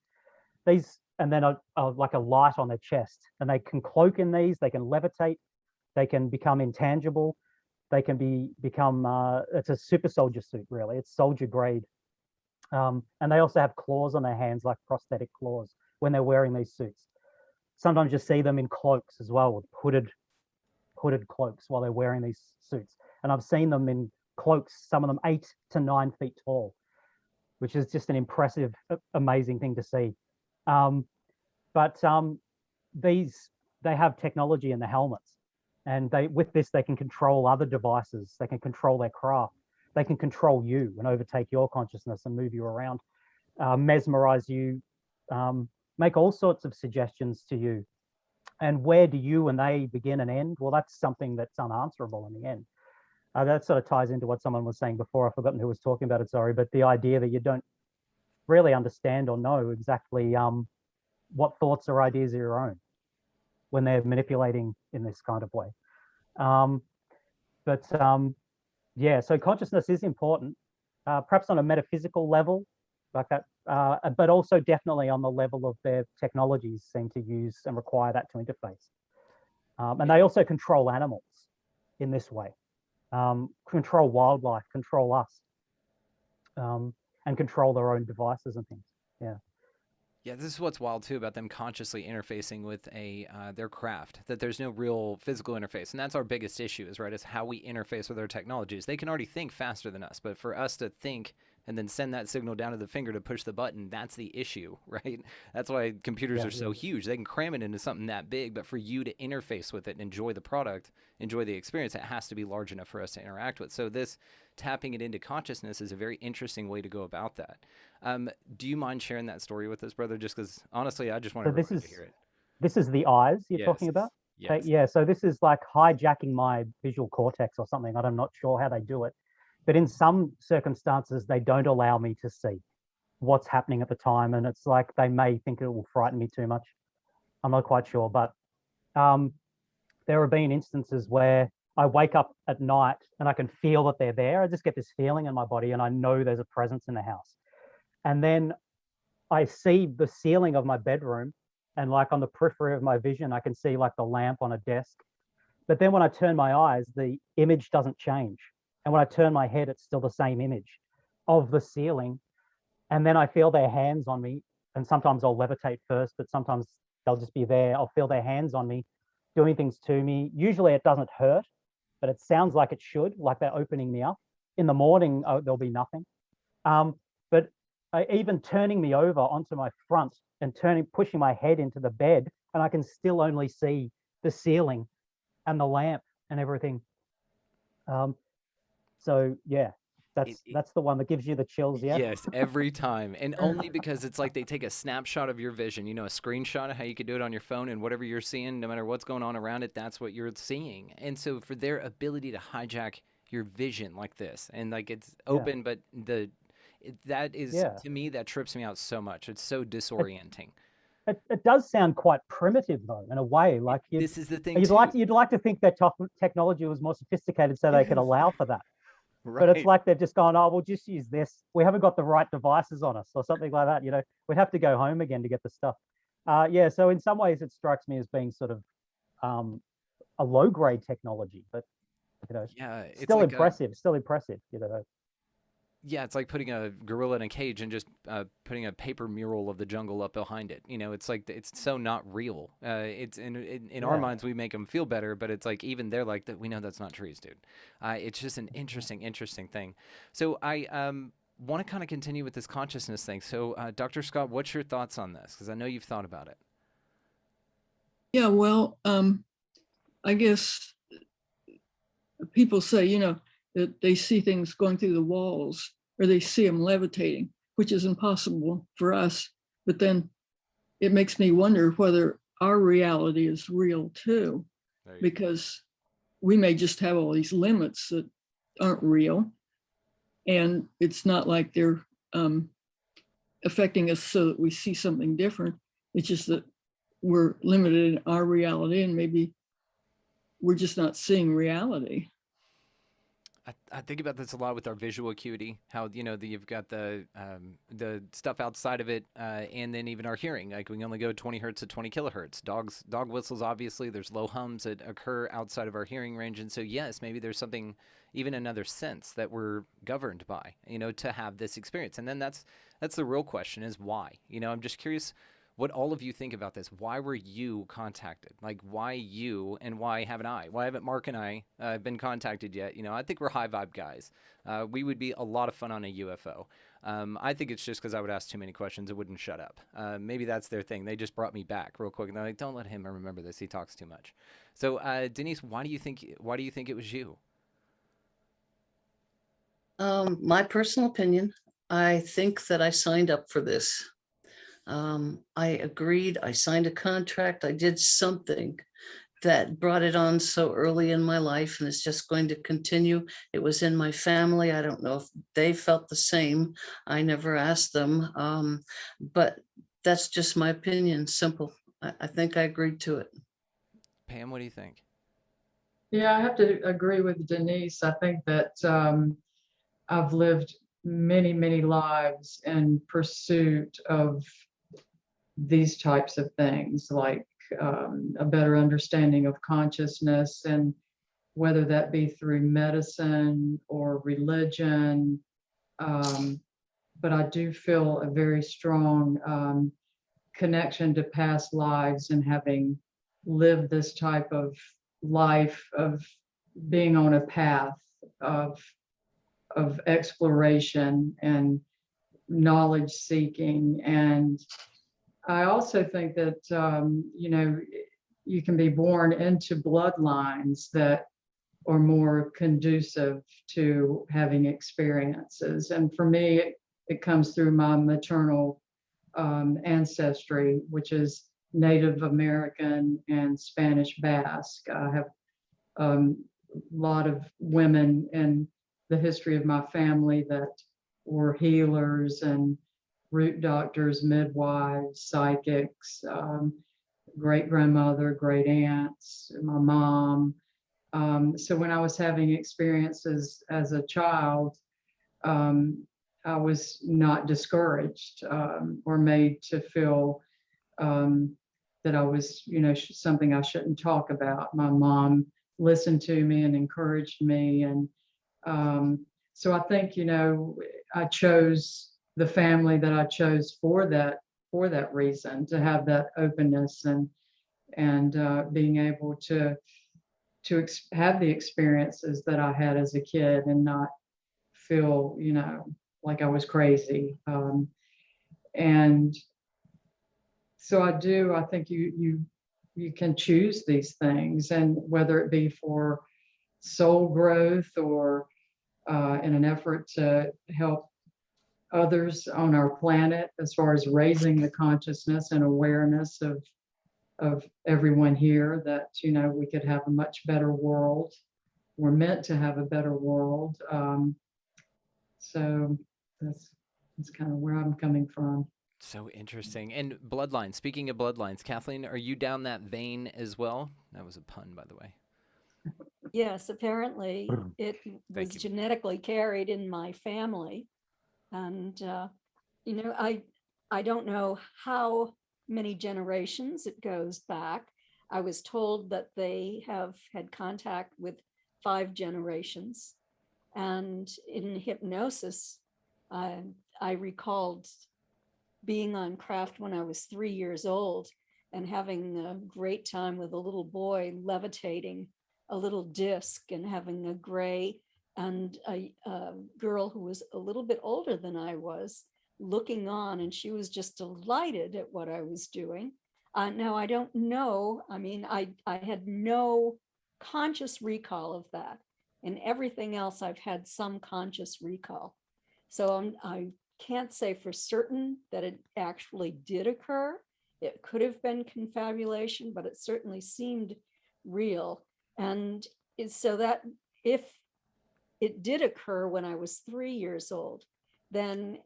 And then like a light on their chest. And they can cloak in these, they can levitate, they can become intangible, they can become, it's a super soldier suit, really. It's soldier grade. And they also have claws on their hands, like prosthetic claws, when they're wearing these suits. Sometimes you see them in cloaks as well, with hooded cloaks while they're wearing these suits. And I've seen them in cloaks, some of them 8 to 9 feet tall, which is just an impressive, amazing thing to see. But they have technology in the helmets, and with this they can control other devices. They can control their craft. They can control you and overtake your consciousness and move you around, mesmerize you, make all sorts of suggestions to you. And where do you and they begin and end? Well, that's something that's unanswerable in the end. That sort of ties into what someone was saying before. I've forgotten who was talking about it, sorry, but the idea that you don't really understand or know exactly what thoughts or ideas are your own when they're manipulating in this kind of way. Yeah, so consciousness is important, perhaps on a metaphysical level, like that, but also definitely on the level of their technologies seem to use and require that to interface. And they also control animals in this way, control wildlife, control us, and control their own devices and things. Yeah. Yeah, this is what's wild too about them consciously interfacing with their craft, that there's no real physical interface. And that's our biggest issue is how we interface with our technologies. They can already think faster than us, but for us to think and then send that signal down to the finger to push the button, that's the issue, right? That's why computers are so huge. They can cram it into something that big, but for you to interface with it and enjoy the product, enjoy the experience, it has to be large enough for us to interact with. So this tapping it into consciousness is a very interesting way to go about that. Do you mind sharing that story with us, brother? Just because, honestly, I just want to hear it. This is the eyes you're talking about? Yes. Yeah, so this is like hijacking my visual cortex or something. I'm not sure how they do it. But in some circumstances, they don't allow me to see what's happening at the time. And it's like they may think it will frighten me too much. I'm not quite sure. But there have been instances where I wake up at night and I can feel that they're there. I just get this feeling in my body and I know there's a presence in the house. And then I see the ceiling of my bedroom, and like on the periphery of my vision, I can see like the lamp on a desk. But then when I turn my eyes, the image doesn't change. And when I turn my head, it's still the same image of the ceiling. And then I feel their hands on me. And sometimes I'll levitate first, but sometimes they'll just be there. I'll feel their hands on me, doing things to me. Usually it doesn't hurt, but it sounds like it should, like they're opening me up. In the morning, there'll be nothing. But even turning me over onto my front and pushing my head into the bed, and I can still only see the ceiling and the lamp and everything. So yeah, that's the one that gives you the chills. Yeah. Yes, every time. And only because it's like they take a snapshot of your vision, a screenshot of how you could do it on your phone, and whatever you're seeing, no matter what's going on around it, that's what you're seeing. And so for their ability to hijack your vision like this, and like it's open, but that is, to me, that trips me out so much. It's so disorienting. It does sound quite primitive though, in a way. Like this is the thing. You'd like to think that technology was more sophisticated so they could allow for that. Right. But it's like they've just gone, oh, we'll just use this. We haven't got the right devices on us or something like that. We'd have to go home again to get the stuff. So in some ways it strikes me as being sort of a low grade technology, but it's still like impressive. Yeah, it's like putting a gorilla in a cage and just putting a paper mural of the jungle up behind it. It's like it's so not real. It's in our minds we make them feel better, but it's like even they're like that. We know that's not trees, dude. It's just an interesting thing. So I want to kind of continue with this consciousness thing. So Dr. Scott, what's your thoughts on this? Because I know you've thought about it. Yeah, well, I guess people say that they see things going through the walls, or they see them levitating, which is impossible for us. But then it makes me wonder whether our reality is real too, because we may just have all these limits that aren't real. And it's not like they're affecting us so that we see something different. It's just that we're limited in our reality, and maybe we're just not seeing reality. I think about this a lot with our visual acuity, how, you've got the stuff outside of it, and then even our hearing, like we can only go 20 hertz to 20 kilohertz. Dog whistles, obviously, there's low hums that occur outside of our hearing range. And so, yes, maybe there's something, even another sense that we're governed by, to have this experience. And then that's the real question is why? I'm just curious what all of you think about this. Why were you contacted? Like, why you, and why haven't I? Why haven't Mark and I been contacted yet? I think we're high vibe guys. We would be a lot of fun on a UFO. I think it's just because I would ask too many questions. It wouldn't shut up. Maybe that's their thing. They just brought me back real quick. And they're like, don't let him remember this. He talks too much. So Denise, why do you think it was you? My personal opinion, I think that I signed up for this. I agreed, I signed a contract, I did something that brought it on so early in my life, and it's just going to continue. It was in my family. I don't know if they felt the same. I never asked them, but that's just my opinion, simple. I think I agreed to it. Pam, what do you think? Yeah, I have to agree with Denise. I think that I've lived many, many lives in pursuit of these types of things, like a better understanding of consciousness, and whether that be through medicine or religion. But I do feel a very strong connection to past lives, and having lived this type of life of being on a path of exploration and knowledge seeking. And I also think that, you can be born into bloodlines that are more conducive to having experiences. And for me, it comes through my maternal ancestry, which is Native American and Spanish Basque. I have a lot of women in the history of my family that were healers and root doctors, midwives, psychics, great grandmother, great aunts, my mom. So when I was having experiences as a child, I was not discouraged or made to feel that I was, something I shouldn't talk about. My mom listened to me and encouraged me. And so I think, I chose the family that I chose for that reason, to have that openness and being able to have the experiences that I had as a kid, and not feel, like I was crazy. And so I think you can choose these things, and whether it be for soul growth or in an effort to help others on our planet, as far as raising the consciousness and awareness of everyone here, that we could have a much better world. We're meant to have a better world. So that's kind of where I'm coming from. So interesting. And bloodlines, speaking of bloodlines, Kathleen, are you down that vein as well? That was a pun, by the way. Yes, apparently it was genetically carried in my family. And, I don't know how many generations it goes back. I was told that they have had contact with 5 generations. And in hypnosis, I recalled being on craft when I was 3 years old and having a great time with a little boy levitating a little disc, and having a gray and a girl who was a little bit older than I was looking on, and she was just delighted at what I was doing. Now, I don't know. I mean, I had no conscious recall of that. And everything else, I've had some conscious recall. So I can't say for certain that it actually did occur. It could have been confabulation, but it certainly seemed real. And so that if it did occur when I was 3 years old, then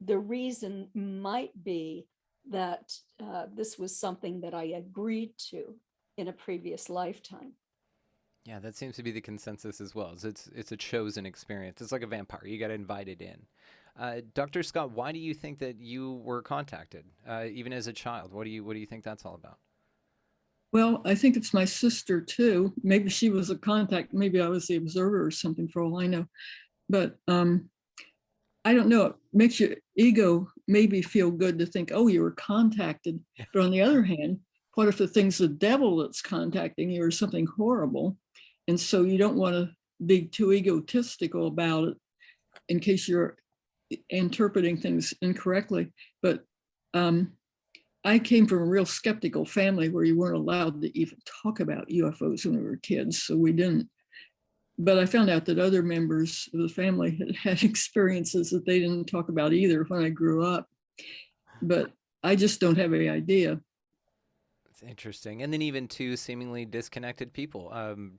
the reason might be that this was something that I agreed to in a previous lifetime. Yeah, that seems to be the consensus as well. It's a chosen experience. It's like a vampire. You got invited in. Dr. Scott, why do you think that you were contacted, even as a child? What do you think that's all about? Well, I think it's my sister too. Maybe she was a contact. Maybe I was the observer or something, for all I know. But I don't know. It makes your ego maybe feel good to think, oh, you were contacted. But on the other hand, what if the thing's the devil that's contacting you or something horrible? And so you don't want to be too egotistical about it in case you're interpreting things incorrectly. But I came from a real skeptical family where you weren't allowed to even talk about UFOs when we were kids, so we didn't. But I found out that other members of the family had experiences that they didn't talk about either when I grew up. But I just don't have any idea. It's interesting. And then even two seemingly disconnected people,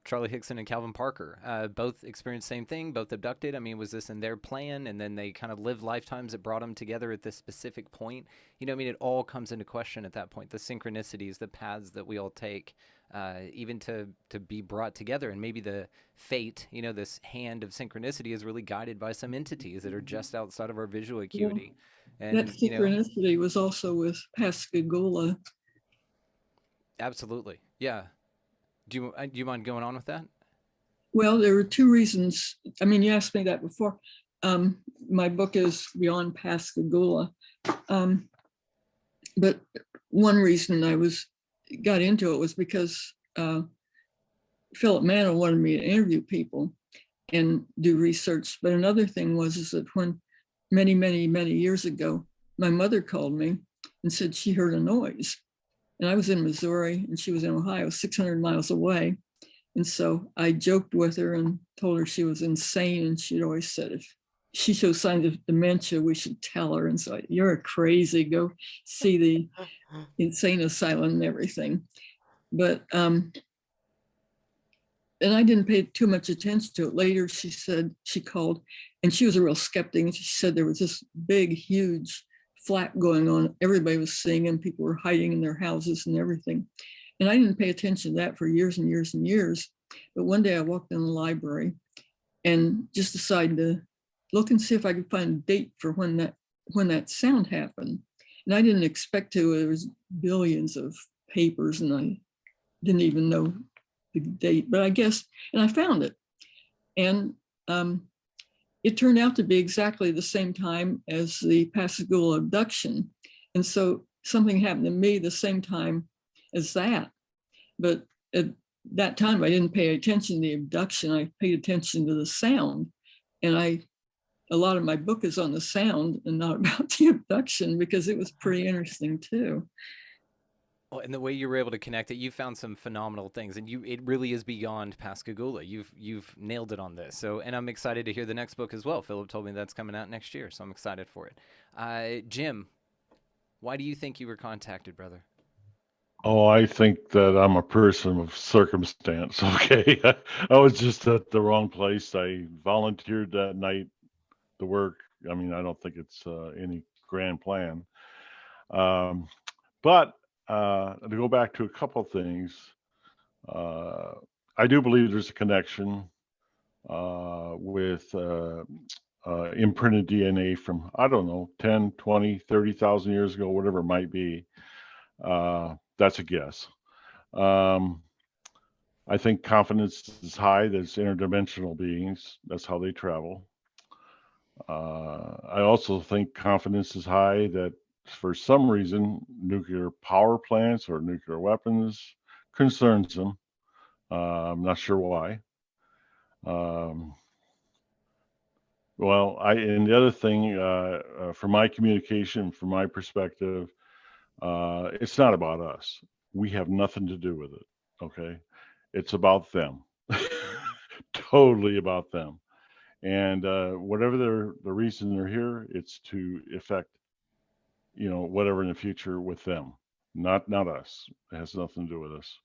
Charlie Hickson and Calvin Parker, both experienced the same thing, both abducted. I mean, was this in their plan? And then they kind of lived lifetimes that brought them together at this specific point. You know, I mean, it all comes into question at that point, the synchronicities, the paths that we all take, even to be brought together. And maybe the fate, you know, this hand of synchronicity is really guided by some entities that are just outside of our visual acuity. And, That synchronicity was also with Pascagoula. Absolutely. Yeah. Do you mind going on with that? Well, there were two reasons. I mean, you asked me that before. My book is Beyond Pascagoula. But one reason I got into it was because Philip Manno wanted me to interview people and do research. But another thing is that when many, many, many years ago, my mother called me and said she heard a noise. And I was in Missouri and she was in Ohio, 600 miles away. And so I joked with her and told her she was insane. And she'd always said, if she shows signs of dementia, we should tell her. And so, you're crazy, go see the insane asylum and everything. But, and I didn't pay too much attention to it. Later, she said, she called and she was a real skeptic. And she said there was this big, huge flap going on. Everybody was seeing them. People were hiding in their houses and everything. And I didn't pay attention to that for years and years and years. But one day I walked in the library and just decided to look and see if I could find a date for when that sound happened. And I didn't expect to. There was billions of papers and I didn't even know the date, but I guessed, and I found it. And it turned out to be exactly the same time as the Pascagoula abduction. And so something happened to me the same time as that. But at that time, I didn't pay attention to the abduction. I paid attention to the sound. And a lot of my book is on the sound and not about the abduction because it was pretty interesting too. Well, and the way you were able to connect it, you found some phenomenal things, and it really is beyond Pascagoula. You've nailed it on this. So, and I'm excited to hear the next book as well. Philip told me that's coming out next year, so I'm excited for it. Jim, why do you think you were contacted, brother? Oh, I think that I'm a person of circumstance. Okay, I was just at the wrong place. I volunteered that night to work. I mean, I don't think it's any grand plan, but. To go back to a couple of things, I do believe there's a connection with imprinted DNA from, I don't know, 10, 20, 30,000 years ago, whatever it might be. That's a guess. I think confidence is high. There's interdimensional beings. That's how they travel. I also think confidence is high that for some reason, nuclear power plants or nuclear weapons concerns them. I'm not sure why. And the other thing, from my communication, from my perspective, it's not about us. We have nothing to do with it. Okay. It's about them. Totally about them. And whatever the reason they're here, it's to effect whatever in the future with them, not us. It has nothing to do with us.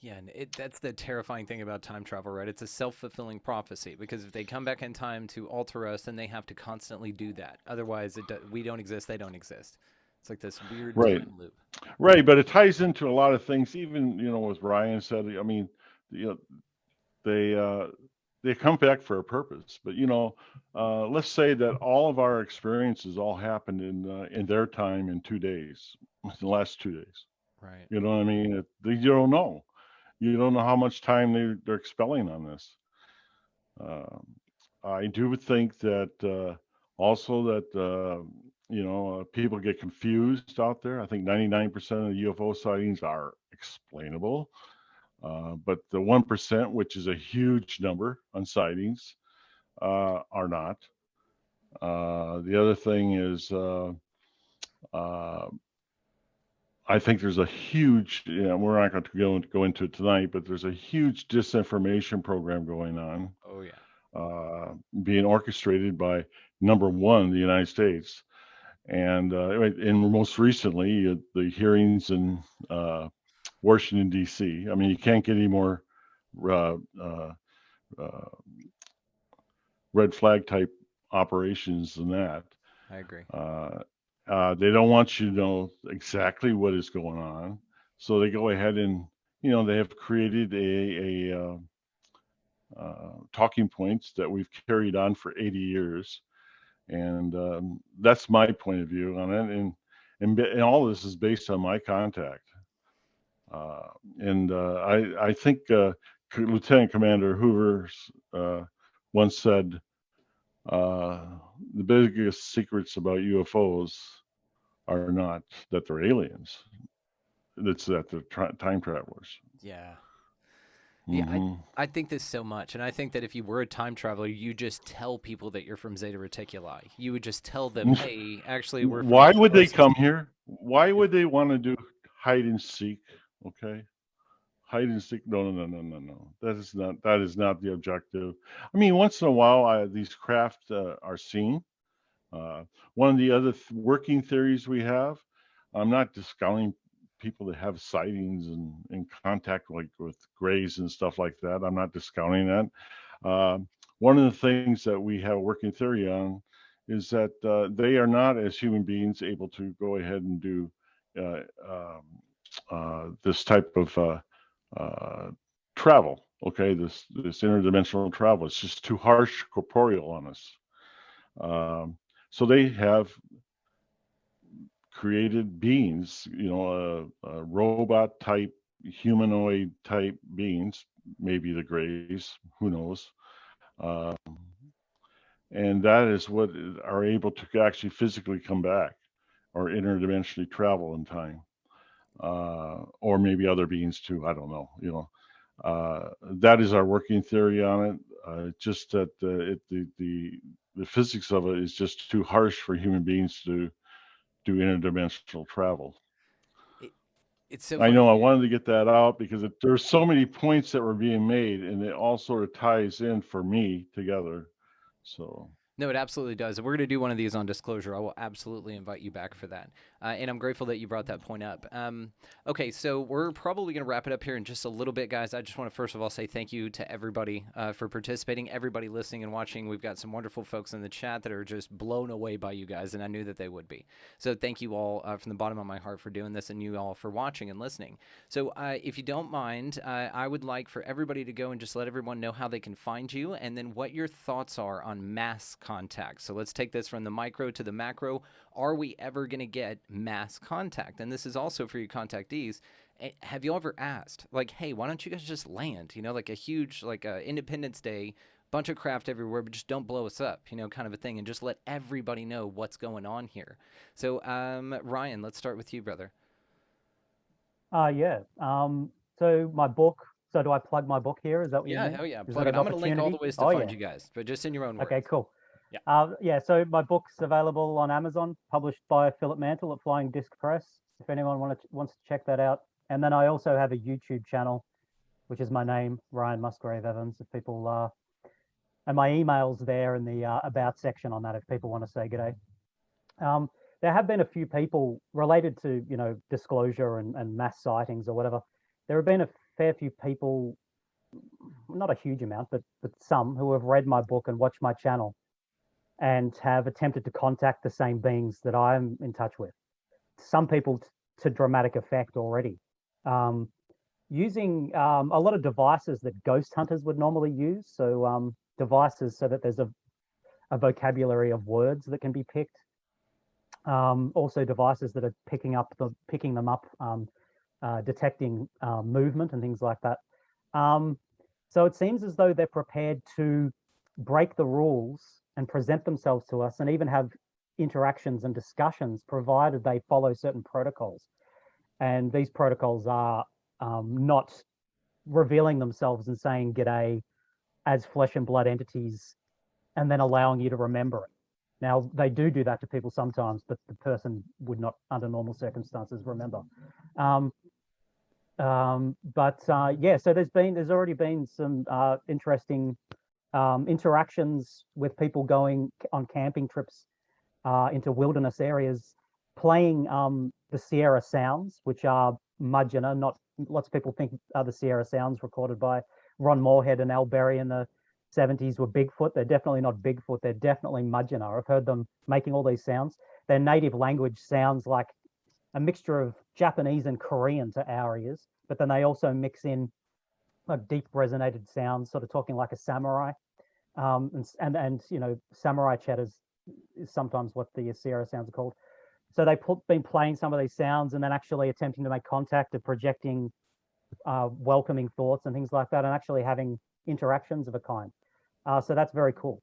Yeah, and that's the terrifying thing about time travel, right? It's a self-fulfilling prophecy, because if they come back in time to alter us, then they have to constantly do that. Otherwise, we don't exist, they don't exist. It's like this weird time loop. Right, but it ties into a lot of things, even, as Ryan said. I mean, they come back for a purpose, but let's say that all of our experiences all happened in their time in 2 days, the last 2 days. Right. You know what I mean? You don't know. You don't know how much time they're expelling on this. I do think that also that people get confused out there. I think 99% of the UFO sightings are explainable. But the 1%, which is a huge number on sightings, are not. The other thing is, I think there's a huge, we're not going to go into it tonight, but there's a huge disinformation program going on. Oh, yeah. Being orchestrated by, number one, the United States, And most recently, the hearings in Washington, D.C. I mean, you can't get any more red flag type operations than that. I agree. They don't want you to know exactly what is going on, so they go ahead and they have created a talking points that we've carried on for 80 years, and that's my point of view on it. And all this is based on my contact. I think Lieutenant Commander Hoover once said, the biggest secrets about UFOs are not that they're aliens. It's that they're time travelers. Yeah. Yeah, Mhm. I think this so much. And I think that if you were a time traveler, you just tell people that you're from Zeta Reticuli. You would just tell them, hey, actually, we're from Why would they Solar come System. here? Why would they want to do hide and seek? Okay. Hide and seek. No. That is not the objective. I mean, once in a while, these craft are seen. One of the other working theories we have, I'm not discounting people that have sightings and in contact like with grays and stuff like that. I'm not discounting that. One of the things that we have a working theory on is that they are not, as human beings, able to go ahead and do this type of travel. Okay, this interdimensional travel. It's just too harsh, corporeal on us. So they have created beings, robot type, humanoid type beings, maybe the Greys, who knows? And that is what are able to actually physically come back or interdimensionally travel in time. Or maybe other beings too, I don't know, that is our working theory on it. Just that the physics of it is just too harsh for human beings to do interdimensional travel. It's so I funny. know I wanted to get that out because there's so many points that were being made, and it all sort of ties in for me together. So No, it absolutely does. If we're going to do one of these on disclosure, I will absolutely invite you back for that. And I'm grateful that you brought that point up. Okay, so we're probably going to wrap it up here in just a little bit, guys. I just want to first of all say thank you to everybody for participating, everybody listening and watching. We've got some wonderful folks in the chat that are just blown away by you guys, and I knew that they would be. So thank you all from the bottom of my heart for doing this, and you all for watching and listening. So if you don't mind, I would like for everybody to go and just let everyone know how they can find you, and then what your thoughts are on mass contact. So let's take this from the micro to the macro. Are we ever going to get mass contact? And this is also for your contactees. Have you ever asked, like, hey, why don't you guys just land? Like a huge, like Independence Day, bunch of craft everywhere, but just don't blow us up, kind of a thing, and just let everybody know what's going on here. So, Ryan, let's start with you, brother. Yeah. So my book. So do I plug my book here? Is that what you mean? Hell yeah. Is Plug that it. an I'm going to link all the opportunity? ways to Oh, find yeah. you guys, but just in your own words. Okay, cool. Yeah. Yeah, so my book's available on Amazon, published by Philip Mantle at Flying Disc Press, if anyone wants to check that out. And then I also have a YouTube channel, which is my name, Ryan Musgrave Evans, if people, and my email's there in the about section on that, if people want to say good day. There have been a few people related to, disclosure and mass sightings or whatever. There have been a fair few people, not a huge amount, but some who have read my book and watched my channel and have attempted to contact the same beings that I'm in touch with. Some people to dramatic effect already. Using a lot of devices that ghost hunters would normally use. So devices so that there's a vocabulary of words that can be picked. Also devices that are picking them up, detecting movement and things like that. So it seems as though they're prepared to break the rules and present themselves to us and even have interactions and discussions, provided they follow certain protocols. And these protocols are not revealing themselves and saying g'day as flesh and blood entities and then allowing you to remember it. Now, they do that to people sometimes, but the person would not, under normal circumstances, remember. Yeah, so there's already been some interesting interactions with people going on camping trips into wilderness areas, playing the Sierra Sounds, which are Mudgina. Not lots of people think the Sierra Sounds recorded by Ron Moorhead and Al Berry in the 70s were Bigfoot. They're definitely not Bigfoot. They're definitely Mudgina. I've heard them making all these sounds. Their native language sounds like a mixture of Japanese and Korean to our ears, but then they also mix in like deep resonated sounds, sort of talking like a samurai. And you know, samurai chat is sometimes what the Sierra Sounds are called. So they've been playing some of these sounds and then actually attempting to make contact and projecting welcoming thoughts and things like that, and actually having interactions of a kind. So that's very cool.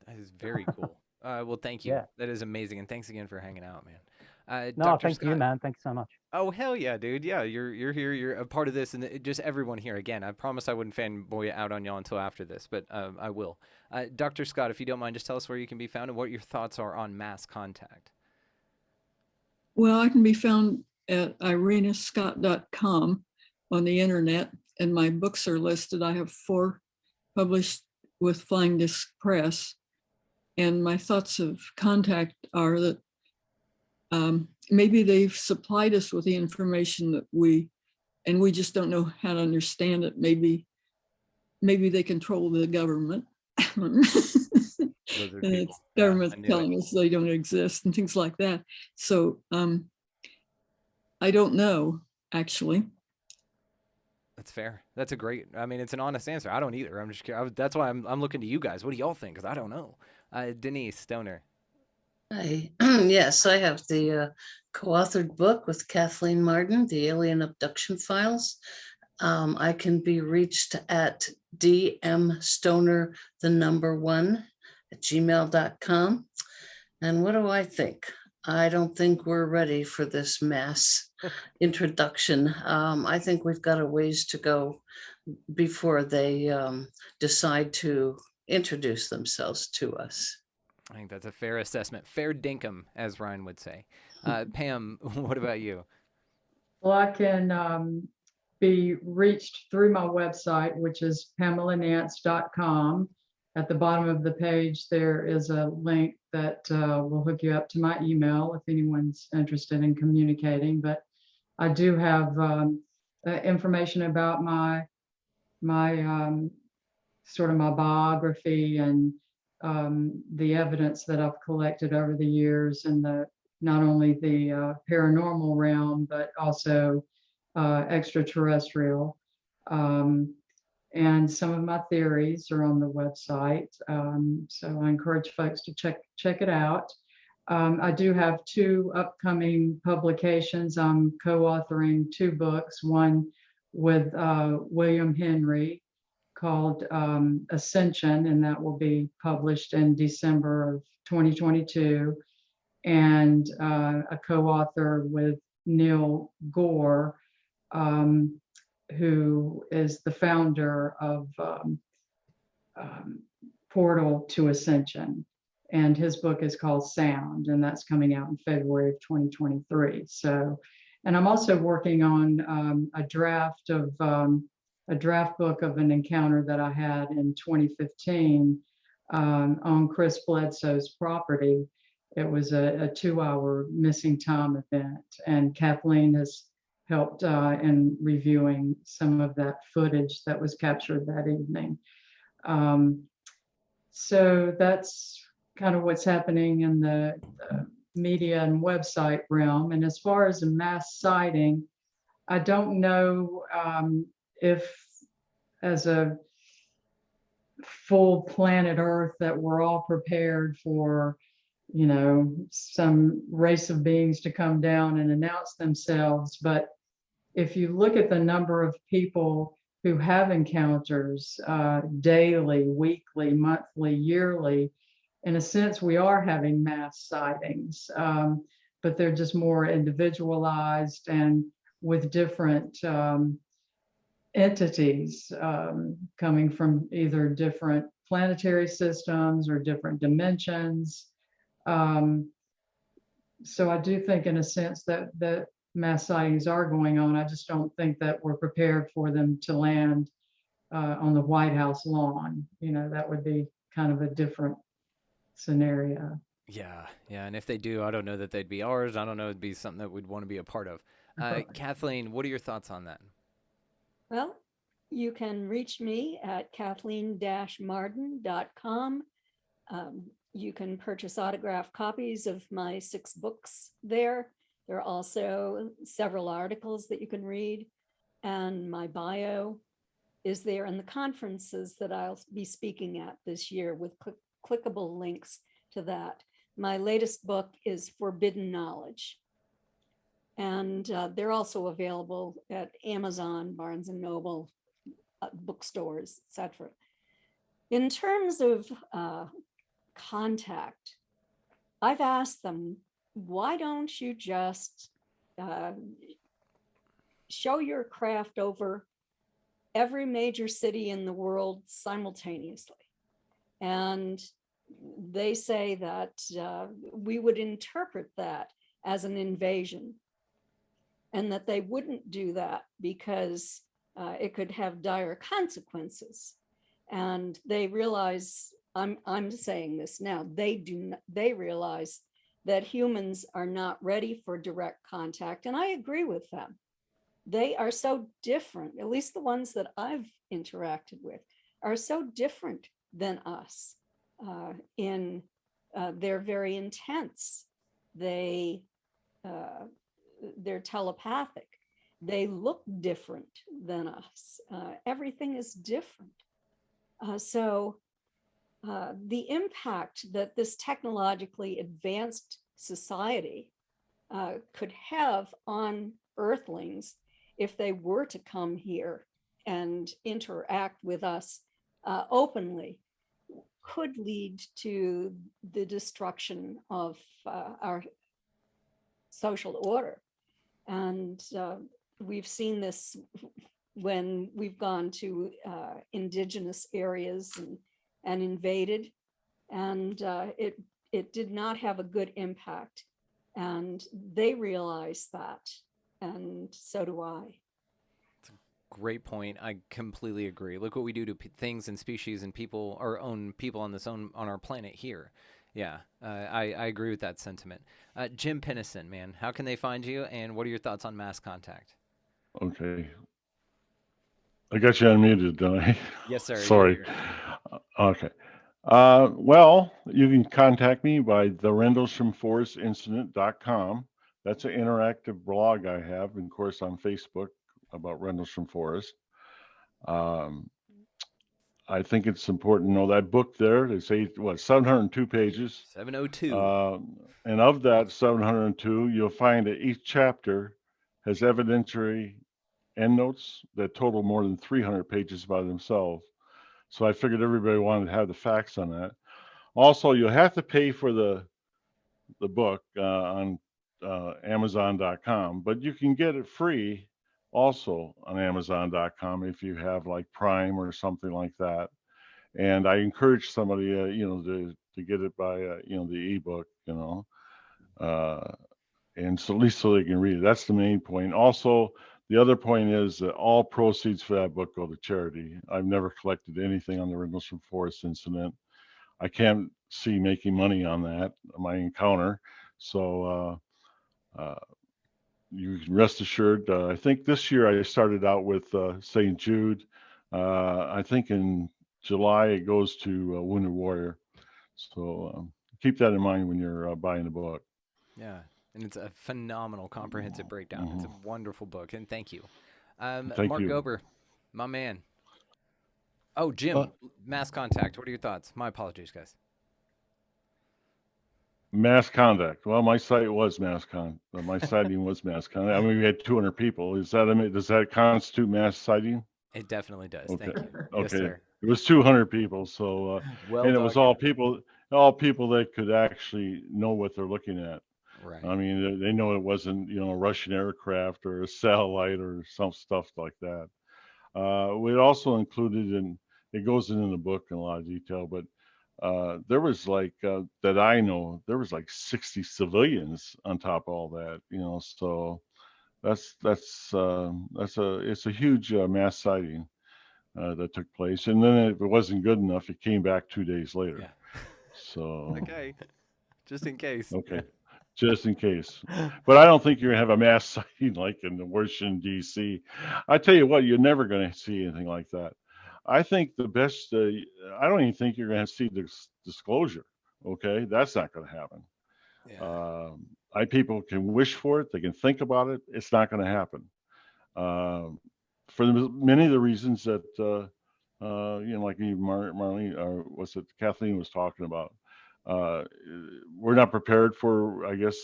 That is very cool. Well, thank you. Yeah. That is amazing, and thanks again for hanging out, man. No, Dr. thank you, Scott. man. Thanks so much. Oh hell yeah, dude! Yeah, you're here. You're a part of this, and just everyone here. Again, I promised I wouldn't fanboy out on y'all until after this, but I will. Dr. Scott, if you don't mind, just tell us where you can be found and what your thoughts are on mass contact. Well, I can be found at irenascott.com on the internet, and my books are listed. I have 4 published with Flying Disc Press. And my thoughts of contact are that maybe they've supplied us with the information that we just don't know how to understand it. Maybe they control the government. And it's government telling us they don't exist and things like that. So I don't know, actually. That's fair. That's a great. I mean, it's an honest answer. I don't either. I'm just. That's why I'm looking to you guys. What do y'all think? Because I don't know. Denise Stoner. Hi. Yes, I have the co-authored book with Kathleen Martin, The Alien Abduction Files. I can be reached at dmstoner1@gmail.com. And what do I think? I don't think we're ready for this mass introduction. I think we've got a ways to go before they decide to introduce themselves to us. I think that's a fair assessment. Fair dinkum, as Ryan would say. Pam, what about you? Well, I can be reached through my website, which is PamelaNance.com. At the bottom of the page, there is a link that will hook you up to my email if anyone's interested in communicating. But I do have information about my sort of my biography and the evidence that I've collected over the years in the not only the paranormal realm, but also extraterrestrial. And some of my theories are on the website. So I encourage folks to check it out. I do have 2 upcoming publications. I'm co-authoring 2 books, one with William Henry called Ascension, and that will be published in December of 2022. And a co-author with Neil Gore, who is the founder of Portal to Ascension. And his book is called Sound, and that's coming out in February of 2023. So, and I'm also working on a draft book of an encounter that I had in 2015 on Chris Bledsoe's property. It was a 2-hour missing time event, and Kathleen has helped in reviewing some of that footage that was captured that evening. So that's kind of what's happening in the media and website realm. And as far as a mass sighting, I don't know if as a full planet Earth that we're all prepared for, you know, some race of beings to come down and announce themselves. But if you look at the number of people who have encounters daily, weekly, monthly, yearly, in a sense, we are having mass sightings, but they're just more individualized and with different entities coming from either different planetary systems or different dimensions. So I do think in a sense that mass sightings are going on. I just don't think that we're prepared for them to land on the White House lawn. You know, that would be kind of a different scenario. Yeah, yeah. And if they do, I don't know that they'd be ours. I don't know it'd be something that we'd want to be a part of. Kathleen, what are your thoughts on that? Well, you can reach me at kathleen-marden.com. You can purchase autographed copies of my 6 books there. There are also several articles that you can read, and my bio is there, and the conferences that I'll be speaking at this year with clickable links to that. My latest book is Forbidden Knowledge, and they're also available at Amazon, Barnes and Noble, bookstores, etc. In terms of contact, I've asked them, why don't you just show your craft over every major city in the world simultaneously? And they say that we would interpret that as an invasion, and that they wouldn't do that because it could have dire consequences. And they realize, I'm saying this now, they realize that humans are not ready for direct contact. And I agree with them. They are so different, at least the ones that I've interacted with, are so different than us in they're very intense. They're telepathic. They look different than us. Everything is different. So the impact that this technologically advanced society could have on Earthlings if they were to come here and interact with us openly could lead to the destruction of our social order. And we've seen this when we've gone to indigenous areas and invaded, and it did not have a good impact. And they realize that, and so do I. Great point. I completely agree. Look what we do to things and species and people, our own people on our planet here. Yeah, I agree with that sentiment. Jim Pennison, man, how can they find you, and what are your thoughts on mass contact? Okay. I got you unmuted, don't I? Yes, sir. Sorry. Okay. Well, you can contact me by therendleshamforestincident.com. That's an interactive blog I have, and of course, on Facebook about Rendlesham Forest. I think it's important to know that book there. They say, 702 pages. 702. And of that 702, you'll find that each chapter has evidentiary endnotes that total more than 300 pages by themselves. So I figured everybody wanted to have the facts on that. Also, you'll have to pay for the book on Amazon.com, but you can get it free also on Amazon.com if you have like Prime or something like that. And I encourage somebody, to get it by, the ebook, and so at least so they can read it. That's the main point. Also, the other point is that all proceeds for that book go to charity. I've never collected anything on the Rendlesham Forest incident. I can't see making money on that, my encounter. So you can rest assured. I think this year I started out with St. Jude. I think in July it goes to Wounded Warrior. So keep that in mind when you're buying the book. Yeah. And it's a phenomenal comprehensive breakdown. It's a wonderful book, and thank you. Thank Mark you. Gober, my man. Oh, Jim, mass contact. What are your thoughts? My apologies, guys. Mass contact. Well, my site was my sighting was mass contact. I mean, we had 200 people. Does that constitute mass sighting? It definitely does. Okay. Thank you. Okay. Yes, sir. It was 200 people. So, Well and it was done. all people that could actually know what they're looking at. Right. I mean, they know it wasn't, a Russian aircraft or a satellite or some stuff like that. We also included it goes in the book in a lot of detail, but there was that I know, there was 60 civilians on top of all that, so it's a huge mass sighting that took place. And then if it wasn't good enough, it came back 2 days later. Yeah. So Okay. just in case. Okay, just in case. But I don't think you're gonna have a mass sighting like in Washington D.C. I tell you what, you're never gonna see anything like that. I think the best. I don't even think you're gonna see this disclosure. Okay, that's not gonna happen. Yeah. People can wish for it, they can think about it. It's not going to happen for many of the reasons that like even Marlene or what's it, Kathleen was talking about. We're not prepared for, I guess,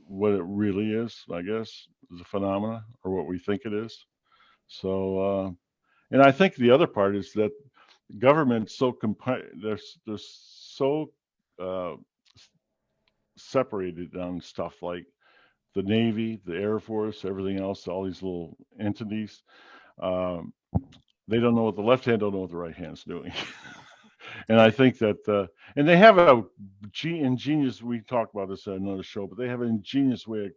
what it really is. I guess is a phenomena or what we think it is. So, and I think the other part is that government's so they're so separated on stuff like the Navy, the Air Force, everything else, all these little entities. They don't know what the left hand don't know what the right hand's doing. And I think that, and they have a ingenious, we talked about this at another show, but they have an ingenious way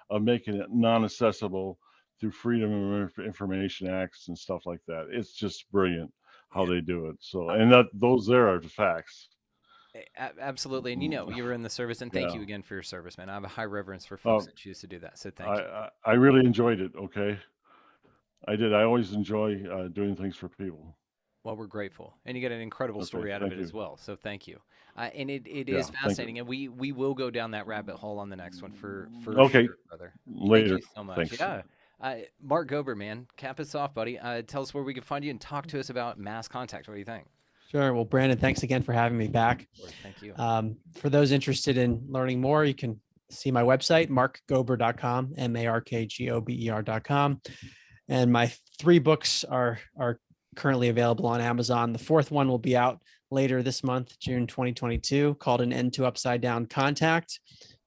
of making it non-accessible through Freedom of Information Acts and stuff like that. It's just brilliant how they do it. So, and those there are the facts. Absolutely. And you were in the service, and thank you again for your service, man. I have a high reverence for folks that choose to do that. So thank you. I really enjoyed it. Okay. I did. I always enjoy doing things for people. Well, we're grateful. And you get an incredible story out of it as well. So thank you. And it is fascinating. And we will go down that rabbit hole on the next one for okay. Sure, brother. Later. Thank you so much. Thanks. Yeah. Mark Gober, man, cap us off, buddy. Tell us where we can find you and talk to us about mass contact. What do you think? Sure. Well, Brandon, thanks again for having me back. Thank you. For those interested in learning more, you can see my website, markgober.com, markgober.com. And my 3 books are currently available on Amazon. The 4th one will be out later this month, June 2022, called An End to Upside Down Contact: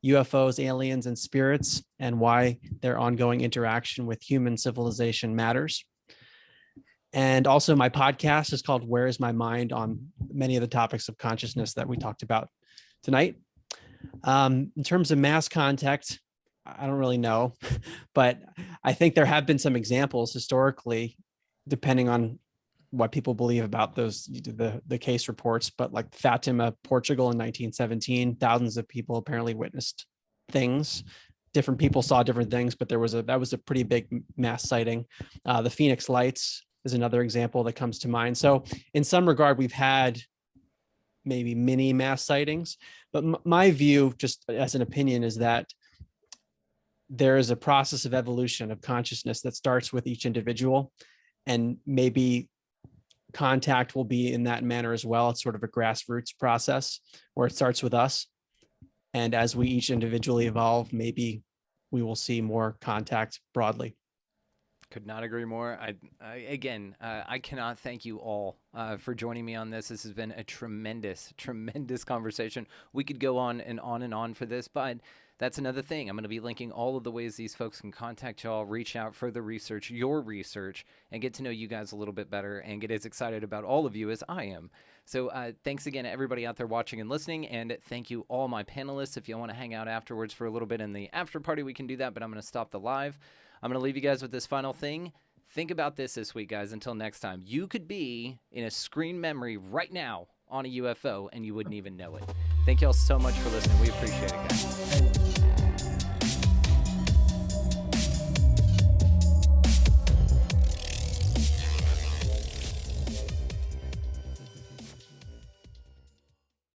UFOs, Aliens, and Spirits, and Why Their Ongoing Interaction with Human Civilization Matters. And also my podcast is called Where Is My Mind, on many of the topics of consciousness that we talked about tonight. In terms of mass contact, I don't really know, but I think there have been some examples historically, depending on what people believe about those, the case reports, but like Fatima, Portugal in 1917, thousands of people apparently witnessed things. Different people saw different things, but that was a pretty big mass sighting. The Phoenix Lights is another example that comes to mind. So in some regard, we've had maybe mini mass sightings, but my view, just as an opinion, is that there is a process of evolution of consciousness that starts with each individual, and maybe contact will be in that manner as well. It's sort of a grassroots process where it starts with us. And as we each individually evolve, maybe we will see more contact broadly. Could not agree more. I cannot thank you all for joining me on this. This has been a tremendous conversation. We could go on and on for this, but that's another thing. I'm going to be linking all of the ways these folks can contact y'all, reach out, further research your research, and get to know you guys a little bit better and get as excited about all of you as I am. So thanks again to everybody out there watching and listening, and thank you all my panelists. If you want to hang out afterwards for a little bit in the after party, we can do that, but I'm going to stop the live. I'm going to leave you guys with this final thing. Think about this week, guys. Until next time, you could be in a screen memory right now on a UFO and you wouldn't even know it. Thank you all so much for listening. We appreciate it, guys.